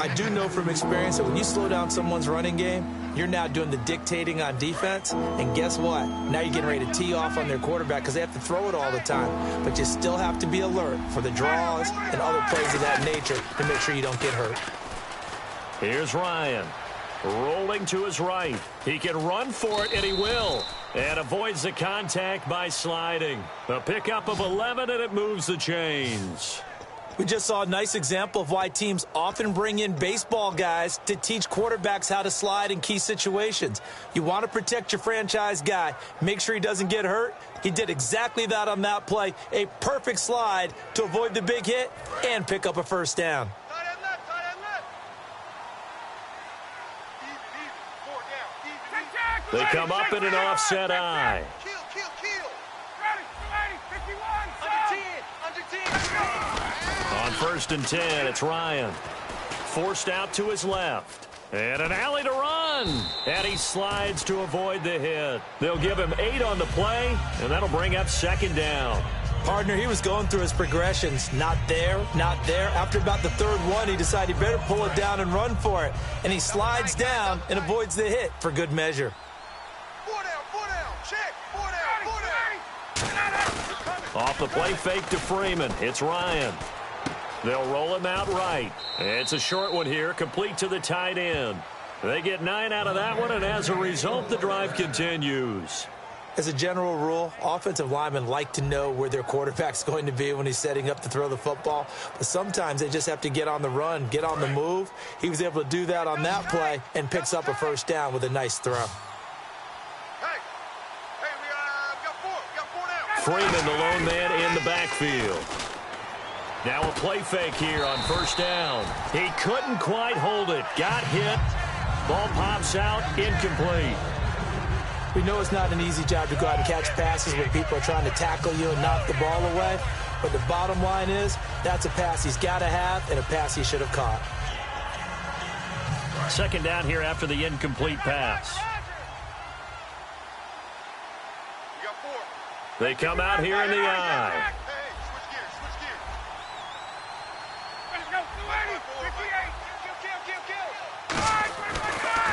I do know from experience that when you slow down someone's running game, you're now doing the dictating on defense, and guess what? Now you're getting ready to tee off on their quarterback because they have to throw it all the time. But you still have to be alert for the draws and other plays of that nature to make sure you don't get hurt. Here's Ryan, rolling to his right. He can run for it, and he will. And avoids the contact by sliding. A pickup of 11, and it moves the chains. We just saw a nice example of why teams often bring in baseball guys to teach quarterbacks how to slide in key situations. You want to protect your franchise guy. Make sure he doesn't get hurt. He did exactly that on that play. A perfect slide to avoid the big hit and pick up a first down. They come up in an offset eye. On 1st and 10, it's Ryan. Forced out to his left. And an alley to run. And he slides to avoid the hit. They'll give him 8 on the play, and that'll bring up 2nd down. Partner, he was going through his progressions. Not there, not there. After about the 3rd one, he decided he better pull it down and run for it. And he slides down and avoids the hit for good measure. Off the play fake to Freeman. It's Ryan. They'll roll him out right. It's a short one here, complete to the tight end. They get 9 out of that one, and as a result, the drive continues. As a general rule, offensive linemen like to know where their quarterback's going to be when he's setting up to throw the football. But sometimes they just have to get on the run, get on the move. He was able to do that on that play and picks up a first down with a nice throw. Freeman, the lone man in the backfield. Now a play fake here on 1st down. He couldn't quite hold it. Got hit. Ball pops out, incomplete. We know it's not an easy job to go out and catch passes when people are trying to tackle you and knock the ball away. But the bottom line is, that's a pass he's got to have and a pass he should have caught. Second down here after the incomplete pass. They come out here in the eye.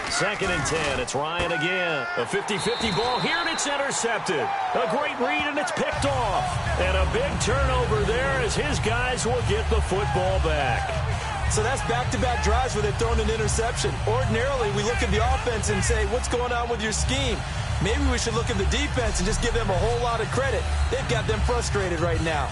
Second and 10. It's Ryan again. A 50-50 ball here, and it's intercepted. A great read, and it's picked off. And a big turnover there as his guys will get the football back. So that's back-to-back drives where they've thrown an interception. Ordinarily, we look at the offense and say, what's going on with your scheme? Maybe we should look at the defense and just give them a whole lot of credit. They've got them frustrated right now.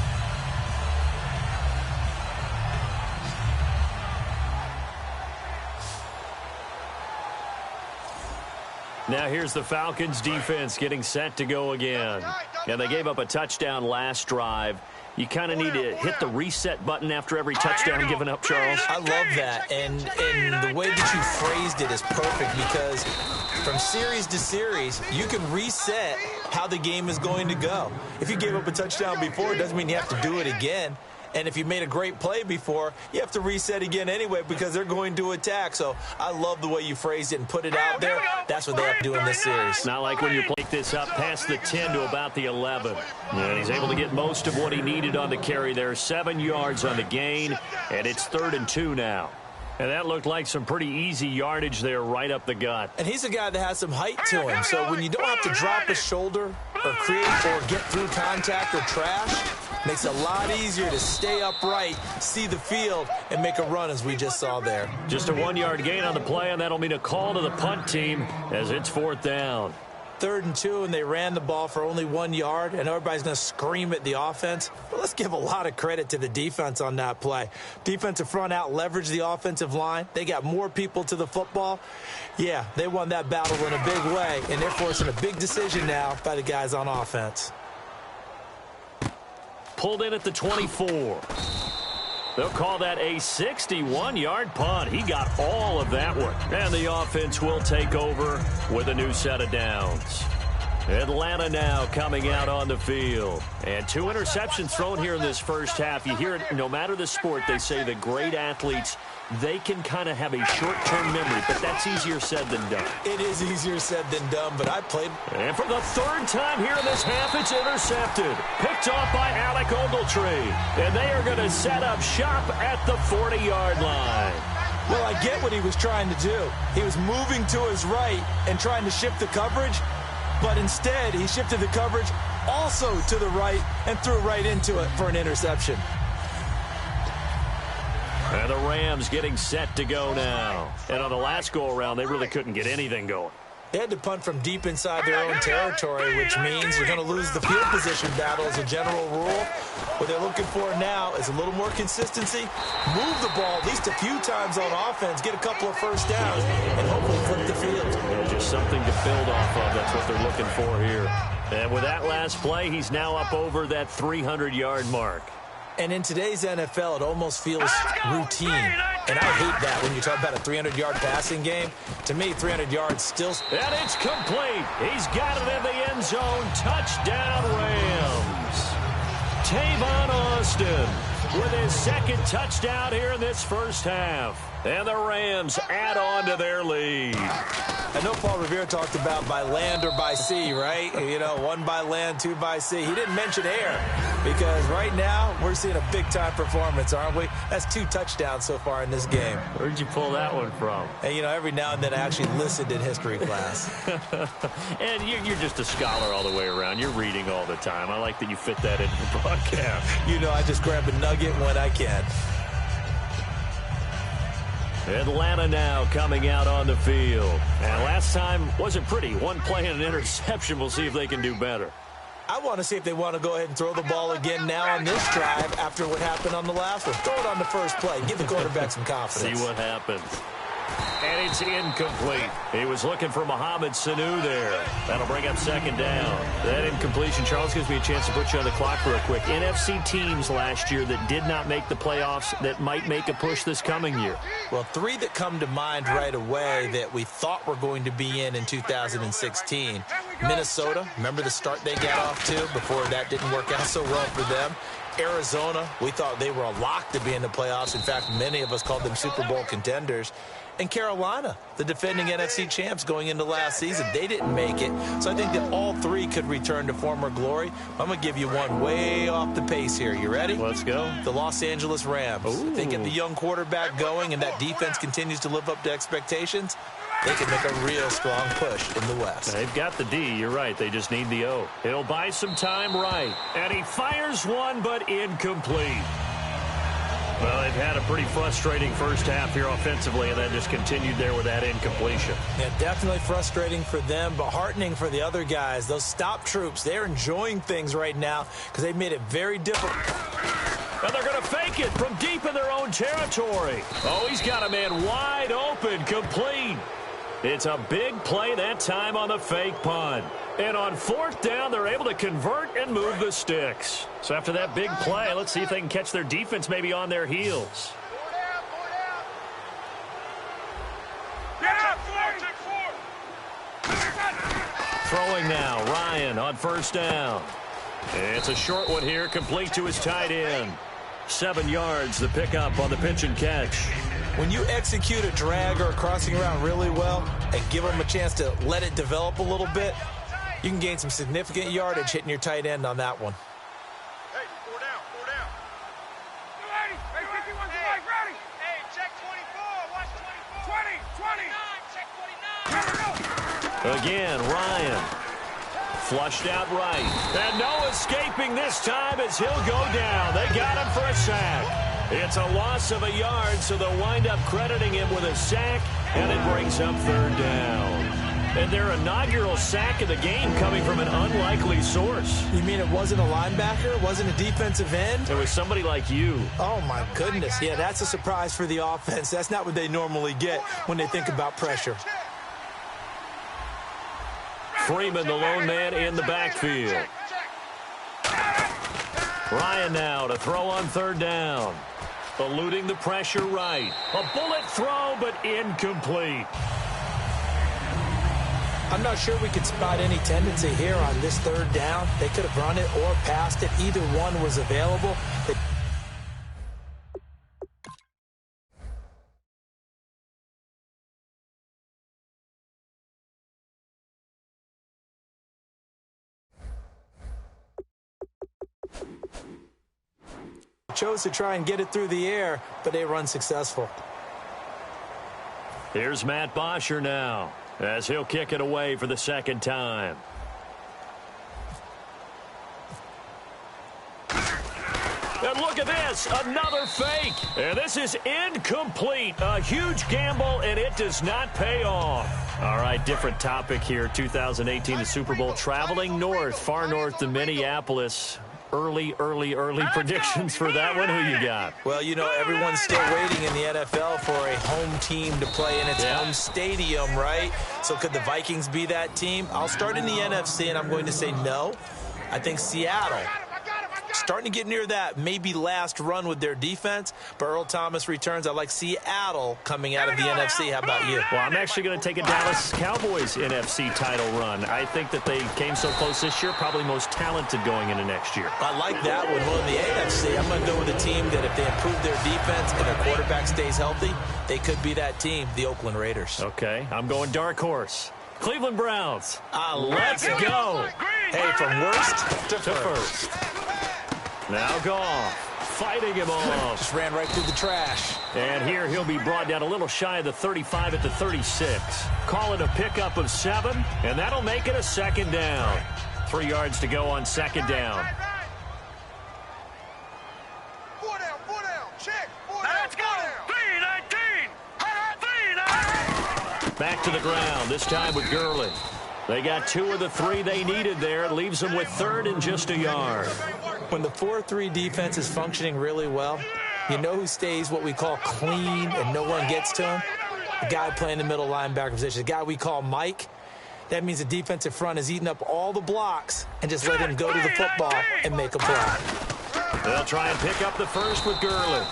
Now here's the Falcons defense getting set to go again. And they gave up a touchdown last drive. You kind of need to hit the reset button after every touchdown given up, Charles. I love that. And the way that you phrased it is perfect because from series to series, you can reset how the game is going to go. If you gave up a touchdown before, it doesn't mean you have to do it again. And if you made a great play before, you have to reset again anyway because they're going to attack. So I love the way you phrased it and put it out there. That's what they have to do in this series. Not like when you pick this up past the 10 to about the 11. And he's able to get most of what he needed on the carry there. 7 yards on the gain, and it's 3rd and 2 now. And that looked like some pretty easy yardage there right up the gut. And he's a guy that has some height to him. So when you don't have to drop a shoulder or create or get through contact or trash, makes it a lot easier to stay upright, see the field, and make a run as we just saw there. Just a 1-yard gain on the play, and that'll mean a call to the punt team as it's 4th down. 3rd and 2, and they ran the ball for only 1 yard, and everybody's going to scream at the offense. But let's give a lot of credit to the defense on that play. Defensive front out leveraged the offensive line. They got more people to the football. Yeah, they won that battle in a big way, and they're forcing a big decision now by the guys on offense. Pulled in at the 24. They'll call that a 61-yard punt. He got all of that one. And the offense will take over with a new set of downs. Atlanta now coming out on the field. And 2 interceptions thrown here in this first half. You hear it, no matter the sport, they say the great athletes, they can kind of have a short-term memory, but that's easier said than done. It is easier said than done, but I played. And for the 3rd time here in this half, it's intercepted. Picked off by Alec Ogletree. And they are going to set up shop at the 40-yard line. Well, I get what he was trying to do. He was moving to his right and trying to shift the coverage, but instead he shifted the coverage also to the right and threw right into it for an interception. And the Rams getting set to go now. And on the last go-around, they really couldn't get anything going. They had to punt from deep inside their own territory, which means you're going to lose the field position battle as a general rule. What they're looking for now is a little more consistency, move the ball at least a few times on offense, get a couple of first downs, and hopefully flip the field. Yeah, just something to build off of. That's what they're looking for here. And with that last play, he's now up over that 300-yard mark. And in today's NFL, it almost feels routine. And I hate that when you talk about a 300-yard passing game. To me, 300 yards still. And it's complete. He's got it in the end zone. Touchdown, Rams. Tavon Austin with his 2nd touchdown here in this first half. And the Rams add on to their lead. I know Paul Revere talked about by land or by sea, right? You know, 1 by land, 2 by sea. He didn't mention air because right now we're seeing a big-time performance, aren't we? That's 2 touchdowns so far in this game. Where'd you pull that one from? And, you know, every now and then I actually listened in history class. And you're just a scholar all the way around. You're reading all the time. I like that you fit that into the broadcast. You know, I just grab a nugget when I can. Atlanta now coming out on the field. And last time wasn't pretty. 1 play and an interception. We'll see if they can do better. I want to see if they want to go ahead and throw the ball again now on this drive after what happened on the last one. Throw it on the first play. Give the quarterback some confidence. See what happens. And it's incomplete. He was looking for Mohamed Sanu there. That'll bring up 2nd down. That incompletion, Charles, gives me a chance to put you on the clock real quick. NFC teams last year that did not make the playoffs that might make a push this coming year. Well, 3 that come to mind right away that we thought were going to be in 2016 Minnesota, remember the start they got off to before that didn't work out so well for them. Arizona, we thought they were a lock to be in the playoffs. In fact, many of us called them Super Bowl contenders. And Carolina, the defending NFC champs going into last season, they didn't make it. So I think that all three could return to former glory. I'm going to give you one way off the pace here. You ready? Let's go. The Los Angeles Rams. Ooh. If they get the young quarterback going and that defense continues to live up to expectations, they can make a real strong push in the West. They've got the D. You're right. They just need the O. He'll buy some time right. And he fires one, but incomplete. Well, they've had a pretty frustrating first half here offensively, and then just continued there with that incompletion. Yeah, definitely frustrating for them, but heartening for the other guys. Those stop troops, they're enjoying things right now because they've made it very difficult. And they're going to fake it from deep in their own territory. Oh, he's got a man wide open, complete. It's a big play that time on the fake punt. And on fourth down, they're able to convert and move the sticks. So after that big play, let's see if they can catch their defense maybe on their heels. Throwing now, Ryan on first down. It's a short one here, complete to his tight end. 7 yards, the pickup on the pitch and catch. When you execute a drag or a crossing route really well and give them a chance to let it develop a little bit, you can gain some significant yardage hitting your tight end on that one. Hey, 4 down, 4 down. Ready? Hey, 51's right, ready. Hey, check 24, watch 24. 20, 20. Check 49. Again, Ryan. Flushed out right. And no escaping this time as he'll go down. They got him for a sack. It's a loss of a yard, so they'll wind up crediting him with a sack, and it brings up third down. And their inaugural sack of the game coming from an unlikely source. You mean it wasn't a linebacker? It wasn't a defensive end? It was somebody like you. Oh, my goodness. Yeah, that's a surprise for the offense. That's not what they normally get when they think about pressure. Freeman, the lone man in the backfield. Ryan now to throw on third down. Eluding the pressure right. A bullet throw, but incomplete. I'm not sure we could spot any tendency here on this third down. They could have run it or passed it. Either one was available. Chose to try and get it through the air, but they run successful. Here's Matt Bosher now as he'll kick it away for the second time. And look at this, another fake. And this is incomplete. A huge gamble, and it does not pay off. All right, different topic here. 2018, the Super Bowl, traveling north, far north to Minneapolis. Early predictions for that one. Who you got? Well, you know, everyone's still waiting in the NFL for a home team to play in its home stadium, right? So could the Vikings be that team? I'll start in the NFC, and I'm going to say no. I think Seattle, starting to get near that maybe last run with their defense, but Earl Thomas returns. I like Seattle coming out of the NFC. How about you? Well, I'm actually going to take a Dallas Cowboys NFC title run. I think that they came so close this year, probably most talented going into next year. I like that one. Well, in the AFC, I'm going to go with a team that if they improve their defense and their quarterback stays healthy, they could be that team, the Oakland Raiders. Okay, I'm going dark horse. Cleveland Browns. Let's go. Hey, from worst to first. Now Goff, fighting him off. Just ran right through the trash. And here he'll be brought down a little shy of the 35 at the 36. Call it a pickup of 7, and that'll make it a second down. 3 yards to go on second down. 4 down, check. 4 down, let's go. 3-19. Back to the ground, this time with Gurley. They got 2 of the 3 they needed there. It leaves them with third and just a yard. When the 4-3 defense is functioning really well, you know who stays what we call clean and no one gets to him? The guy playing the middle linebacker position, the guy we call Mike. That means the defensive front is eating up all the blocks and just let him go to the football and make a play. They'll try and pick up the first with Gurley.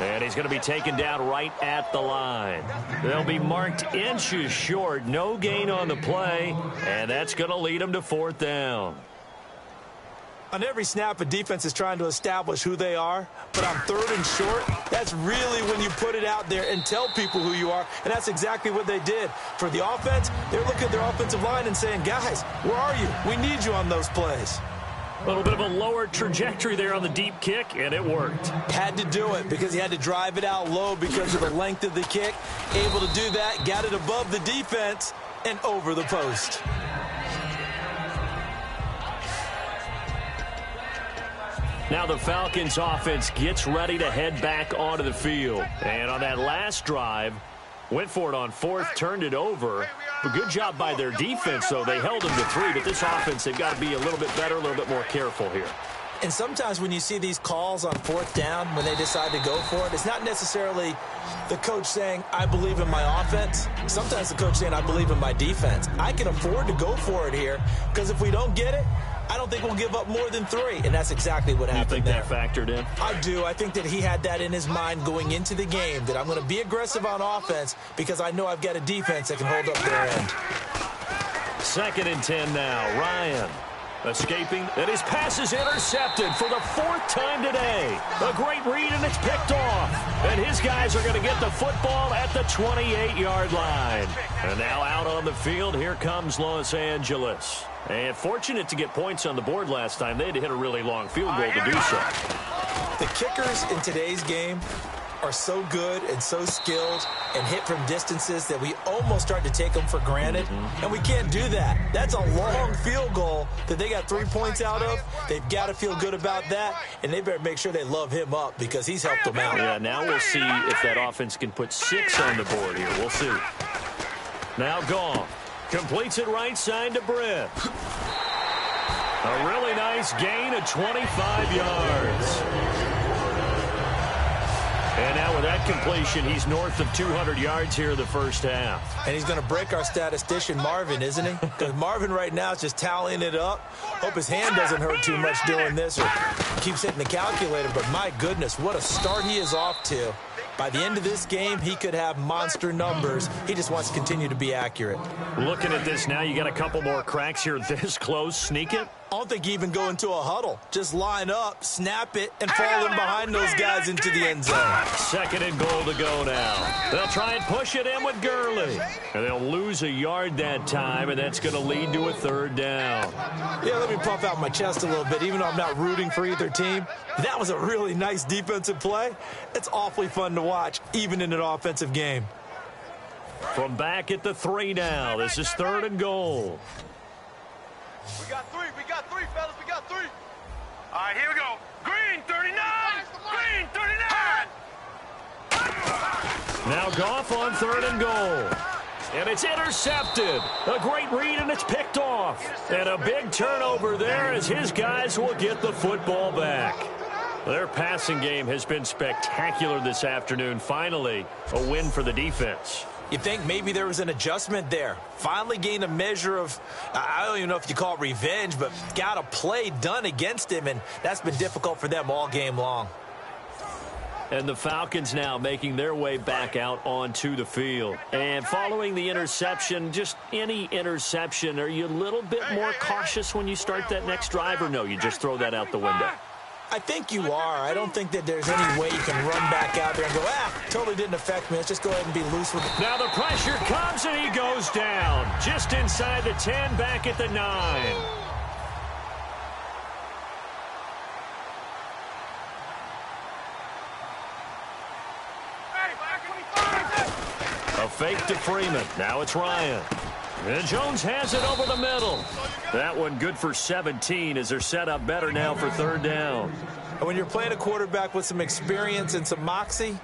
And he's going to be taken down right at the line. They'll be marked inches short. No gain on the play, and that's going to lead them to 4th down. On every snap, a defense is trying to establish who they are, but on 3rd and short, that's really when you put it out there and tell people who you are, and that's exactly what they did. For the offense, they're looking at their offensive line and saying, guys, where are you? We need you on those plays. A little bit of a lower trajectory there on the deep kick, and it worked. Had to do it because he had to drive it out low because of the length of the kick. Able to do that, got it above the defense and over the post. Now the Falcons offense gets ready to head back onto the field. And on that last drive, went for it on 4th, turned it over. A good job by their defense, though. They held them to 3, but this offense, they've got to be a little bit better, a little bit more careful here. And sometimes when you see these calls on 4th down, when they decide to go for it, it's not necessarily the coach saying, I believe in my offense. Sometimes the coach saying, I believe in my defense. I can afford to go for it here because if we don't get it, I don't think we'll give up more than 3, and that's exactly what happened there. You think that factored in? I do. I think that he had that in his mind going into the game, that I'm going to be aggressive on offense because I know I've got a defense that can hold up their end. 2nd and 10 now. Ryan escaping, and his pass is intercepted for the 4th time today. A great read, and it's picked off. And his guys are going to get the football at the 28-yard line. And now out on the field, here comes Los Angeles. And fortunate to get points on the board last time. They had to hit a really long field goal to do so. The kickers in today's game are so good and so skilled and hit from distances that we almost start to take them for granted. And we can't do that. That's a long field goal that they got 3 points out of. They've got to feel good about that, and they better make sure they love him up because he's helped them out. Yeah, now we'll see if that offense can put 6 on the board here. We'll see. Now Goff completes it right side to Britt. A really nice gain of 25 yards. And now with that completion, he's north of 200 yards here in the first half. And he's going to break our statistician, Marvin, isn't he? Because Marvin right now is just tallying it up. Hope his hand doesn't hurt too much doing this or keeps hitting the calculator. But my goodness, what a start he is off to. By the end of this game, he could have monster numbers. He just wants to continue to be accurate. Looking at this now, you got a couple more cracks here this close. Sneak it. I don't think you even go into a huddle. Just line up, snap it, and fall in behind those guys into the end zone. 2nd and goal to go now. They'll try and push it in with Gurley. And they'll lose a yard that time, and that's going to lead to a 3rd down. Yeah, let me puff out my chest a little bit. Even though I'm not rooting for either team, that was a really nice defensive play. It's awfully fun to watch, even in an offensive game. From back at the 3 now, this is 3rd and goal. We got 3, fellas, we got 3. All right, here we go. Green, 39. Green, 39. Now Goff on 3rd and goal. And it's intercepted. A great read, and it's picked off. And a big turnover there as his guys will get the football back. Their passing game has been spectacular this afternoon. Finally, a win for the defense. You think maybe there was an adjustment there. Finally gained a measure of, I don't even know if you call it revenge, but got a play done against him, and that's been difficult for them all game long. And the Falcons now making their way back out onto the field. And following the interception, just any interception, are you a little bit more cautious when you start that next drive, or no, you just throw that out the window? I think you are. I don't think that there's any way you can run back out there and go, totally didn't affect me. Let's just go ahead and be loose with it. Now the pressure comes, and he goes down. Just inside the 10, back at the 9. A fake to Freeman. Now it's Ryan. And Jones has it over the middle. That one good for 17 as they're set up better now for 3rd down. And when you're playing a quarterback with some experience and some moxie,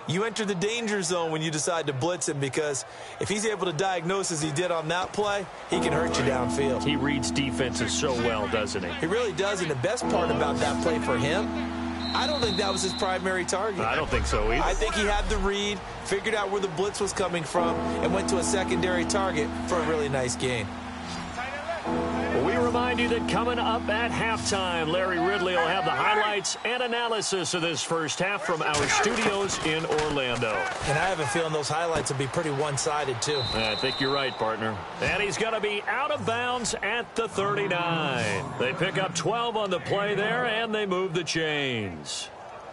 you enter the danger zone when you decide to blitz him, because if he's able to diagnose as he did on that play, he can hurt you downfield. He reads defenses so well, doesn't he? He really does, and the best part about that play for him, I don't think that was his primary target. I don't think so either. I think he had the read, figured out where the blitz was coming from, and went to a secondary target for a really nice gain. Well, we remind remind you that coming up at halftime, Larry Ridley will have the highlights and analysis of this first half from our studios in Orlando. And I have a feeling those highlights will be pretty one-sided, too. I think you're right, partner. And he's going to be out of bounds at the 39. They pick up 12 on the play there, and they move the chains.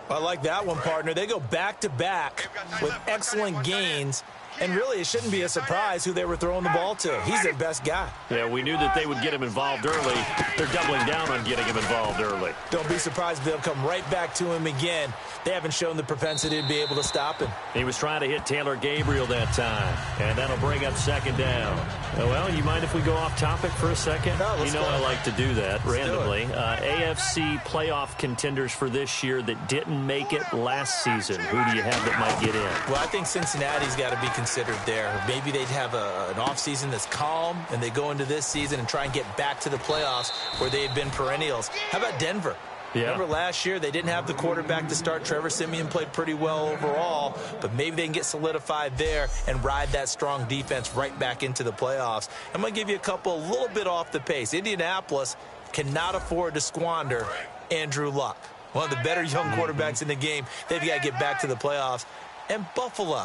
I like that one, partner. They go back-to-back with excellent gains. And really, it shouldn't be a surprise who they were throwing the ball to. He's their best guy. Yeah, we knew that they would get him involved early. They're doubling down on getting him involved early. Don't be surprised if they'll come right back to him again. They haven't shown the propensity to be able to stop him. He was trying to hit Taylor Gabriel that time, and that'll bring up second down. Well, you mind if we go off topic for a second? No, let's go. I like to do that randomly. AFC playoff contenders for this year that didn't make it last season. Who do you have that might get in? Well, I think Cincinnati's got to be considered there. Maybe they'd have an offseason that's calm, and they go into this season and try and get back to the playoffs where they had been perennials. How about Denver? Yeah. Remember last year, they didn't have the quarterback to start. Trevor Siemian played pretty well overall, but maybe they can get solidified there and ride that strong defense right back into the playoffs. I'm going to give you a little bit off the pace. Indianapolis cannot afford to squander Andrew Luck, one of the better young quarterbacks in the game. They've got to get back to the playoffs. And Buffalo,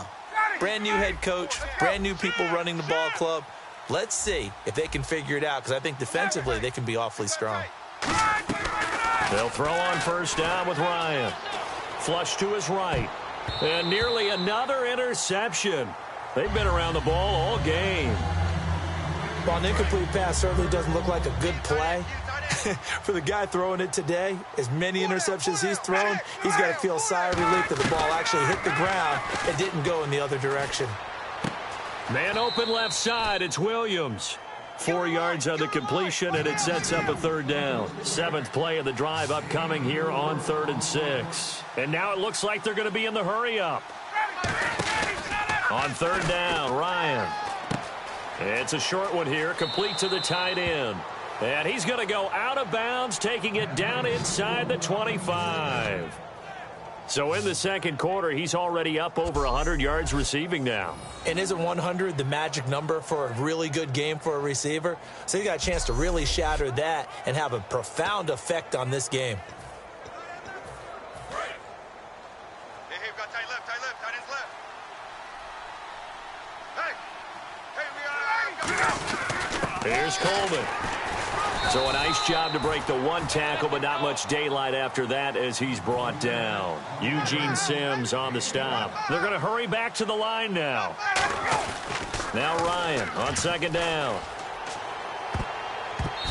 brand new head coach, brand new people running the ball club. Let's see if they can figure it out, because I think defensively they can be awfully strong. They'll throw on first down with Ryan. Flush to his right. And nearly another interception. They've been around the ball all game. Well, an incomplete pass certainly doesn't look like a good play. For the guy throwing it today, as many interceptions he's thrown, he's got to feel a sigh of relief that the ball actually hit the ground and didn't go in the other direction. Man open left side, it's Williams. 4 yards on the completion, and it sets up a third down. 7th play of the drive upcoming here on 3rd and 6. And now it looks like they're going to be in the hurry-up. On 3rd down, Ryan. It's a short one here, complete to the tight end. And he's going to go out of bounds, taking it down inside the 25. So in the second quarter, he's already up over 100 yards receiving now. And isn't 100 the magic number for a really good game for a receiver? So you got a chance to really shatter that and have a profound effect on this game. Hey, we got tight left, tight ends left. Hey, Here's Coleman. So a nice job to break the one tackle, but not much daylight after that as he's brought down. Eugene Sims on the stop. They're going to hurry back to the line now. Now Ryan on 2nd down.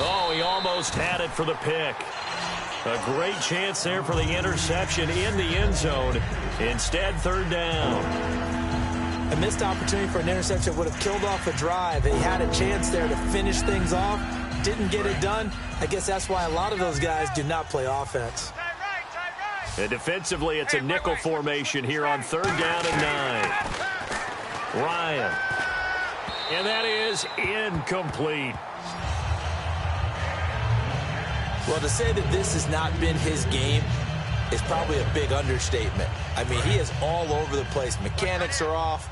Oh, he almost had it for the pick. A great chance there for the interception in the end zone. Instead, 3rd down. A missed opportunity for an interception would have killed off a drive. They had a chance there to finish things off. Didn't get it done. I guess that's why a lot of those guys do not play offense. And defensively, it's a nickel formation here on 3rd down and 9. Ryan. And that is incomplete. Well, to say that this has not been his game is probably a big understatement. I mean, he is all over the place. Mechanics are off,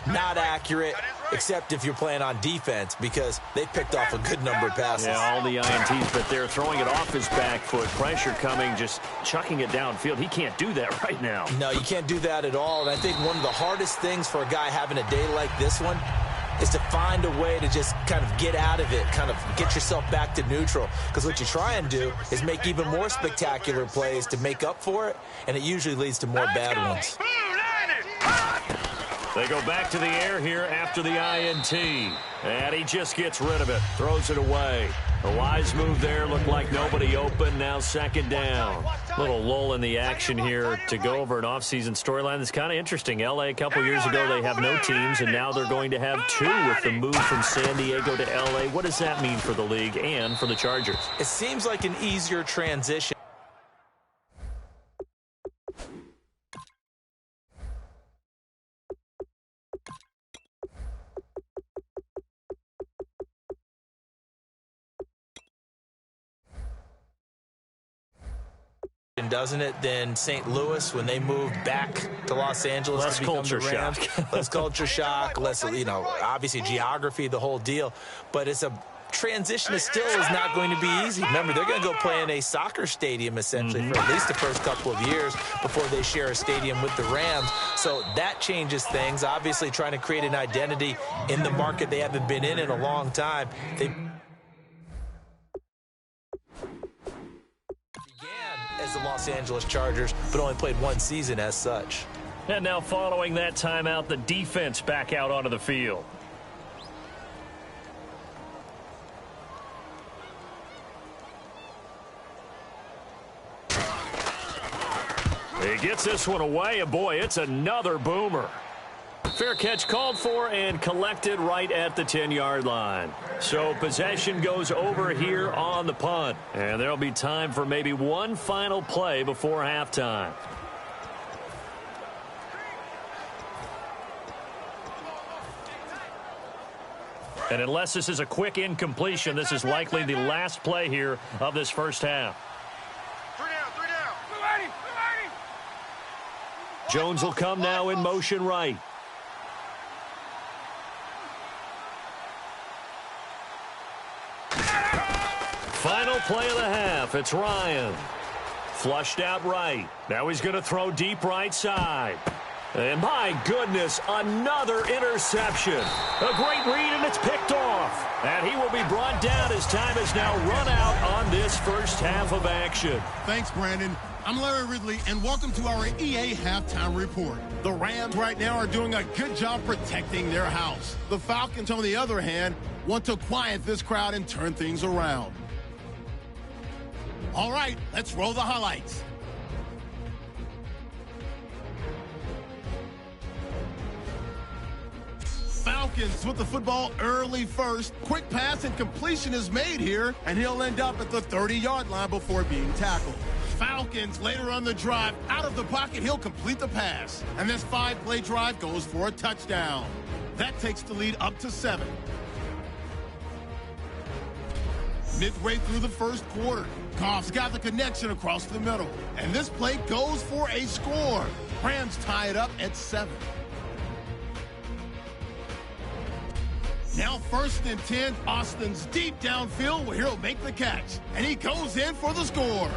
not accurate, except if you're playing on defense, because they picked off a good number of passes. Yeah, all the INTs, but they're throwing it off his back foot. Pressure coming, just chucking it downfield. He can't do that right now. No, you can't do that at all. And I think one of the hardest things for a guy having a day like this one is to find a way to just kind of get out of it, kind of get yourself back to neutral. Because what you try and do is make even more spectacular plays to make up for it, and it usually leads to more bad ones. They go back to the air here after the INT. And he just gets rid of it, throws it away. A wise move there, looked like nobody open, now 2nd down. Little lull in the action here to go over an offseason storyline that's kind of interesting. LA a couple years ago, they have no teams, and now they're going to have 2 with the move from San Diego to LA. What does that mean for the league and for the Chargers? It seems like an easier transition. Doesn't it, than St. Louis when they moved back to Los Angeles less to become culture the Rams. shock. Less culture shock, less, obviously geography, the whole deal. But it's a transition still is not going to be easy. Remember, they're going to go play in a soccer stadium, essentially, for at least the first couple of years before they share a stadium with the Rams. So that changes things. Obviously, trying to create an identity in the market they haven't been in a long time. They began as the Los Angeles Chargers, but only played one season as such. And now following that timeout, the defense back out onto the field. He gets this one away, and boy, it's another boomer. Fair catch called for and collected right at the 10-yard line. So possession goes over here on the punt. And there'll be time for maybe one final play before halftime. And unless this is a quick incompletion, this is likely the last play here of this first half. Three down. Jones will come now in motion right. Final play of the half. It's Ryan. Flushed out right. Now he's going to throw deep right side. And my goodness, another interception. A great read, and it's picked off. And he will be brought down as time is now run out on this first half of action. Thanks, Brandon. I'm Larry Ridley, and welcome to our EA Halftime Report. The Rams right now are doing a good job protecting their house. The Falcons, on the other hand, want to quiet this crowd and turn things around. All right, let's roll the highlights. Falcons with the football early first. Quick pass and completion is made here, and he'll end up at the 30-yard line before being tackled. Falcons later on the drive, out of the pocket, he'll complete the pass. And this 5-play drive goes for a touchdown. That takes the lead up to 7. Midway through the first quarter, Goff's got the connection across the middle. And this play goes for a score. Rams tie it up at 7. Now 1st and 10, Austin's deep downfield where he'll make the catch. And he goes in for the score.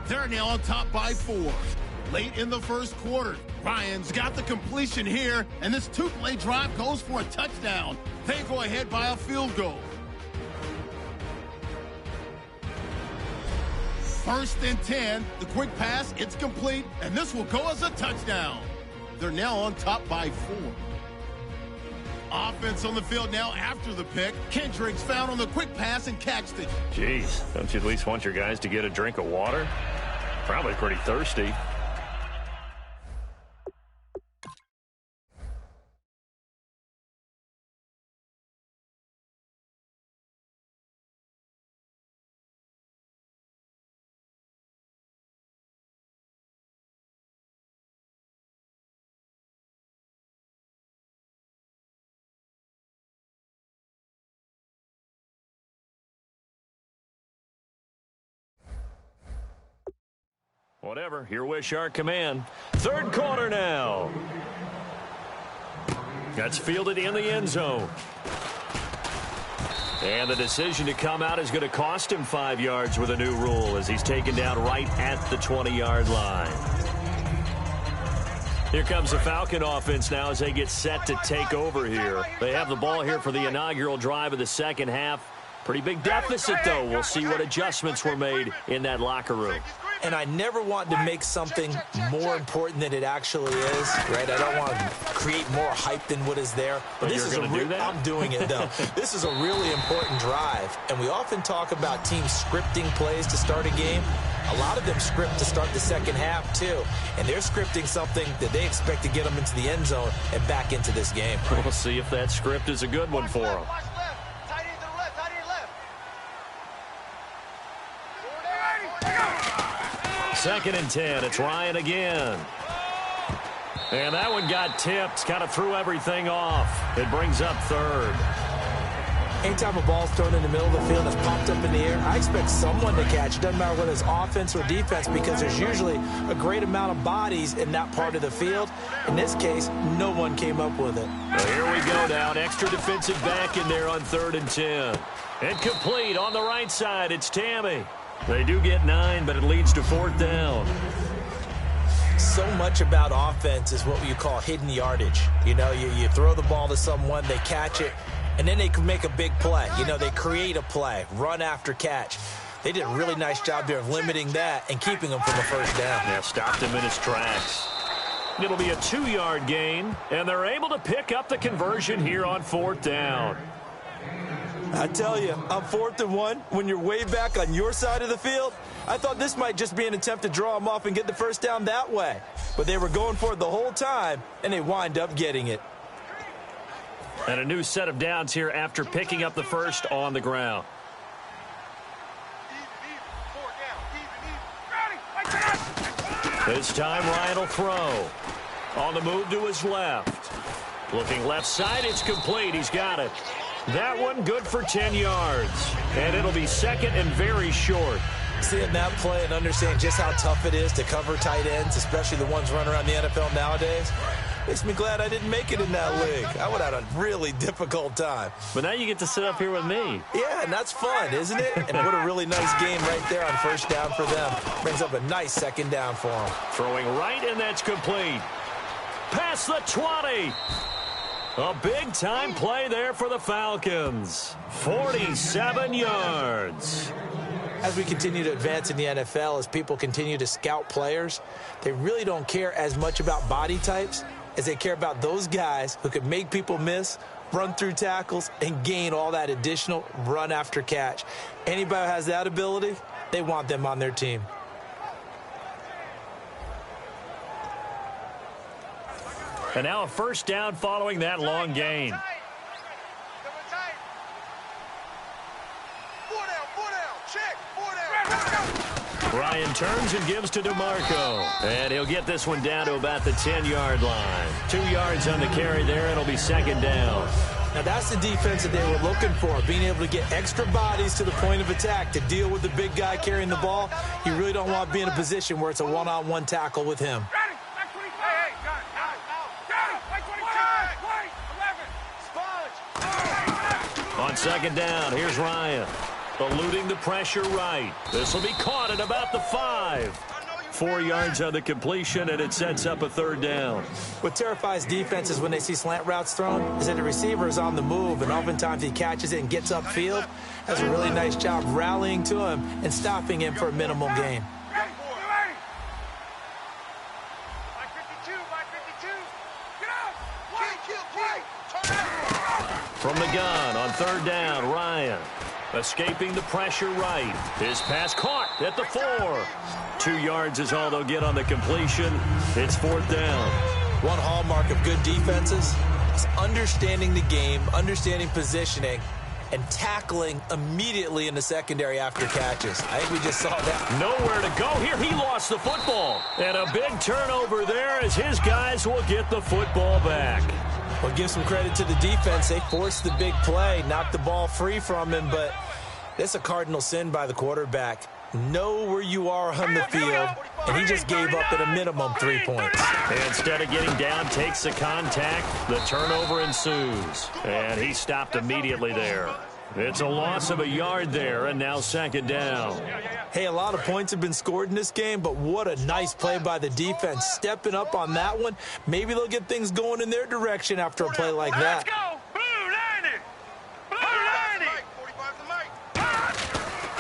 They're now on top by 4. Late in the first quarter, Ryan's got the completion here, and this 2-play drive goes for a touchdown. They go ahead by a field goal. 1st and 10, the quick pass, it's complete, and this will go as a touchdown. They're now on top by 4. Offense on the field now after the pick. Kendrick's found on the quick pass and catched it. Jeez, don't you at least want your guys to get a drink of water? Probably pretty thirsty. Whatever, your wish, our command. Third quarter now. That's fielded in the end zone. And the decision to come out is going to cost him 5 yards with a new rule as he's taken down right at the 20-yard line. Here comes the Falcon offense now as they get set to take over here. They have the ball here for the inaugural drive of the second half. Pretty big deficit, though. We'll see what adjustments were made in that locker room. And I never want to make something more important than it actually is, right? I don't want to create more hype than what is there. But this is I'm doing it, though. This is a really important drive. And we often talk about teams scripting plays to start a game. A lot of them script to start the second half, too. And they're scripting something that they expect to get them into the end zone and back into this game. We'll see if that script is a good one for them. Second and 10. It's Ryan again. And that one got tipped. Kind of threw everything off. It brings up third. Anytime a ball's thrown in the middle of the field that's popped up in the air, I expect someone to catch. It doesn't matter whether it's offense or defense, because there's usually a great amount of bodies in that part of the field. In this case, no one came up with it. Well, here we go now. An extra defensive back in there on 3rd and 10. And complete on the right side. It's Tammy. They do get 9, but it leads to 4th down. So much about offense is what you call hidden yardage. You know, you throw the ball to someone, they catch it, and then they can make a big play. You know, they create a play, run after catch. They did a really nice job there of limiting that and keeping him from a 1st down. Yeah, stopped him in his tracks. It'll be a 2-yard gain, and they're able to pick up the conversion here on 4th down. I tell you, on 4th and 1, when you're way back on your side of the field, I thought this might just be an attempt to draw them off and get the 1st down that way. But they were going for it the whole time, and they wind up getting it. And a new set of downs here after picking up the 1st on the ground. This time Ryan will throw. On the move to his left. Looking left side, it's complete. He's got it. That one good for 10 yards. And it'll be 2nd and very short. Seeing that play and understanding just how tough it is to cover tight ends, especially the ones running around the NFL nowadays, makes me glad I didn't make it in that league. I would have had a really difficult time. But now you get to sit up here with me. Yeah, and that's fun, isn't it? And what a really nice game right there on 1st down for them. Brings up a nice 2nd down for them. Throwing right, and that's complete. Past the 20. A big-time play there for the Falcons. 47 yards. As we continue to advance in the NFL, as people continue to scout players, they really don't care as much about body types as they care about those guys who can make people miss, run through tackles, and gain all that additional run after catch. Anybody who has that ability, they want them on their team. And now a 1st down following that long gain. Ryan turns and gives to DeMarco. And he'll get this one down to about the 10-yard line. 2 yards on the carry there, and it'll be 2nd down. Now that's the defense that they were looking for, being able to get extra bodies to the point of attack to deal with the big guy carrying the ball. You really don't want to be in a position where it's a one-on-one tackle with him. On 2nd down, here's Ryan. Eluding the pressure right. This will be caught at about the 5. 4 yards on the completion, and it sets up a 3rd down. What terrifies defenses when they see slant routes thrown is that the receiver is on the move, and oftentimes he catches it and gets upfield. Does a really nice job rallying to him and stopping him for a minimal gain. From the gun on 3rd down, Ryan. Escaping the pressure right. His pass caught at the 4. 2 yards is all they'll get on the completion. It's 4th down. One hallmark of good defenses is understanding the game, understanding positioning, and tackling immediately in the secondary after catches. I think we just saw that. Nowhere to go here. He lost the football. And a big turnover there as his guys will get the football back. Well, give some credit to the defense. They forced the big play, knocked the ball free from him, but that's a cardinal sin by the quarterback. Know where you are on the field, and he just gave up at a minimum 3 points. Instead of getting down, takes the contact. The turnover ensues, and he stopped immediately there. It's a loss of a yard there, and now 2nd down. Hey, a lot of points have been scored in this game, but what a nice play by the defense. Stepping up on that one. Maybe they'll get things going in their direction after a play like that. Let's go! Blue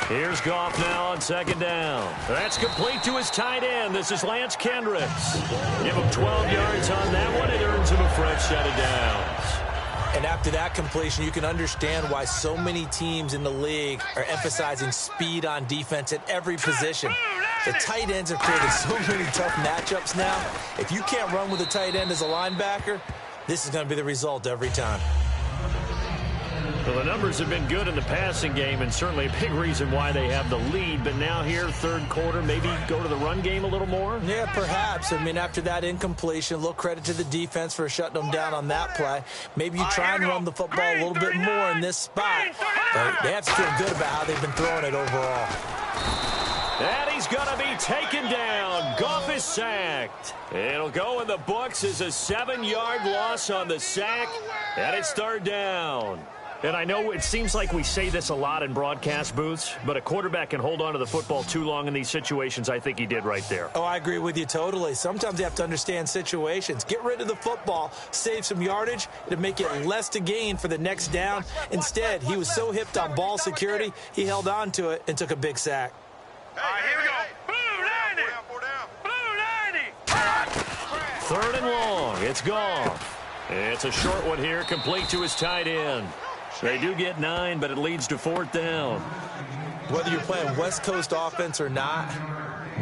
90! Here's Goff now on 2nd down. That's complete to his tight end. This is Lance Kendricks. Give him 12 yards on that one. It earns him a fresh set of downs. And after that completion, you can understand why so many teams in the league are emphasizing speed on defense at every position. The tight ends have created so many tough matchups now. If you can't run with a tight end as a linebacker, this is going to be the result every time. Well, the numbers have been good in the passing game, and certainly a big reason why they have the lead. But now here, third quarter, maybe go to the run game a little more? Yeah, perhaps. I mean, after that incompletion, a little credit to the defense for shutting them down on that play. Maybe you try and run the football a little bit more in this spot. But they have to feel good about how they've been throwing it overall. And he's going to be taken down. Goff is sacked. It'll go in the books as a 7-yard loss on the sack, and it's third down. And I know it seems like we say this a lot in broadcast booths, but a quarterback can hold on to the football too long in these situations. I think he did right there. Oh, I agree with you totally. Sometimes you have to understand situations. Get rid of the football, save some yardage, it'll make it less to gain for the next down. Instead, he was so hipped on ball security, he held on to it and took a big sack. All right, here we go. Blue 90. Blue 90. Third and long. It's Goff. It's a short one here, complete to his tight end. They do get 9, but it leads to fourth down. Whether you're playing West Coast offense or not,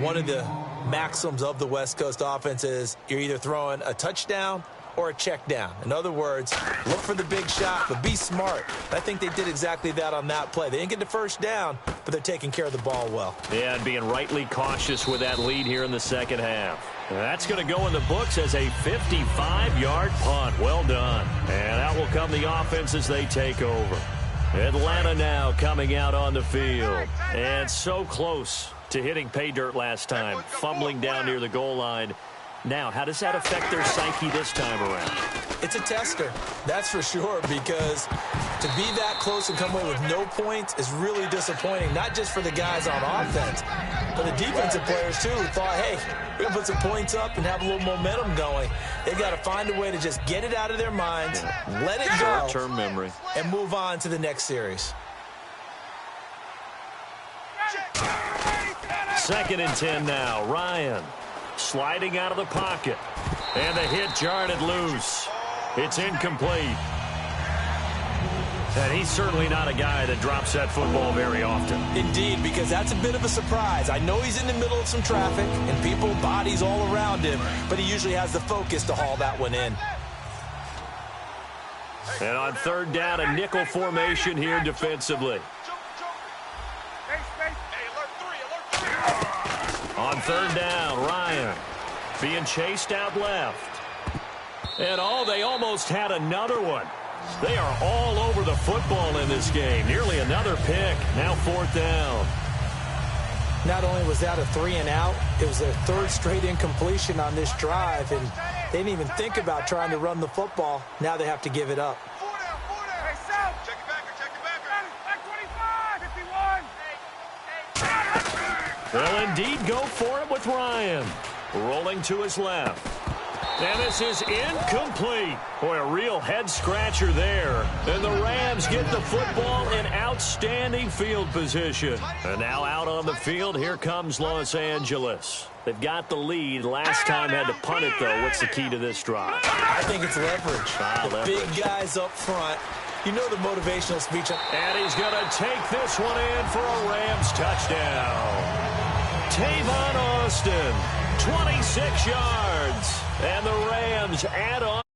one of the maxims of the West Coast offense is you're either throwing a touchdown or a check down. In other words, look for the big shot, but be smart. I think they did exactly that on that play. They didn't get the first down, but they're taking care of the ball well. Yeah, and being rightly cautious with that lead here in the second half. That's going to go in the books as a 55-yard punt. Well done. And out will come the offense as they take over. Atlanta now coming out on the field. And so close to hitting pay dirt last time, fumbling down near the goal line. Now, how does that affect their psyche this time around? It's a tester, that's for sure, because to be that close and come away with no points is really disappointing, not just for the guys on offense, but the defensive players, too, who thought, hey, we're going to put some points up and have a little momentum going. They've got to find a way to just get it out of their minds, let it go, short-term memory, and move on to the next series. 2nd and 10 now. Ryan sliding out of the pocket. And the hit jarred it loose. It's incomplete. And he's certainly not a guy that drops that football very often. Indeed, because that's a bit of a surprise. I know he's in the middle of some traffic and people, bodies all around him, but he usually has the focus to haul that one in. And on third down, a nickel formation here defensively. On third down, Ryan being chased out left. And they almost had another one. They are all over the football in this game. Nearly another pick. Now fourth down. Not only was that a 3-and-out, it was their third straight incompletion on this drive, and they didn't even think about trying to run the football. Now they have to give it up. They'll indeed go for it with Ryan. Rolling to his left. And this is incomplete. Boy, a real head-scratcher there. And the Rams get the football in outstanding field position. And now out on the field, here comes Los Angeles. They've got the lead. Last time had to punt it, though. What's the key to this drive? I think it's leverage. The big guys up front. You know the motivational speech. And he's going to take this one in for a Rams touchdown. Tavon Austin, 26 yards. And the Rams add on.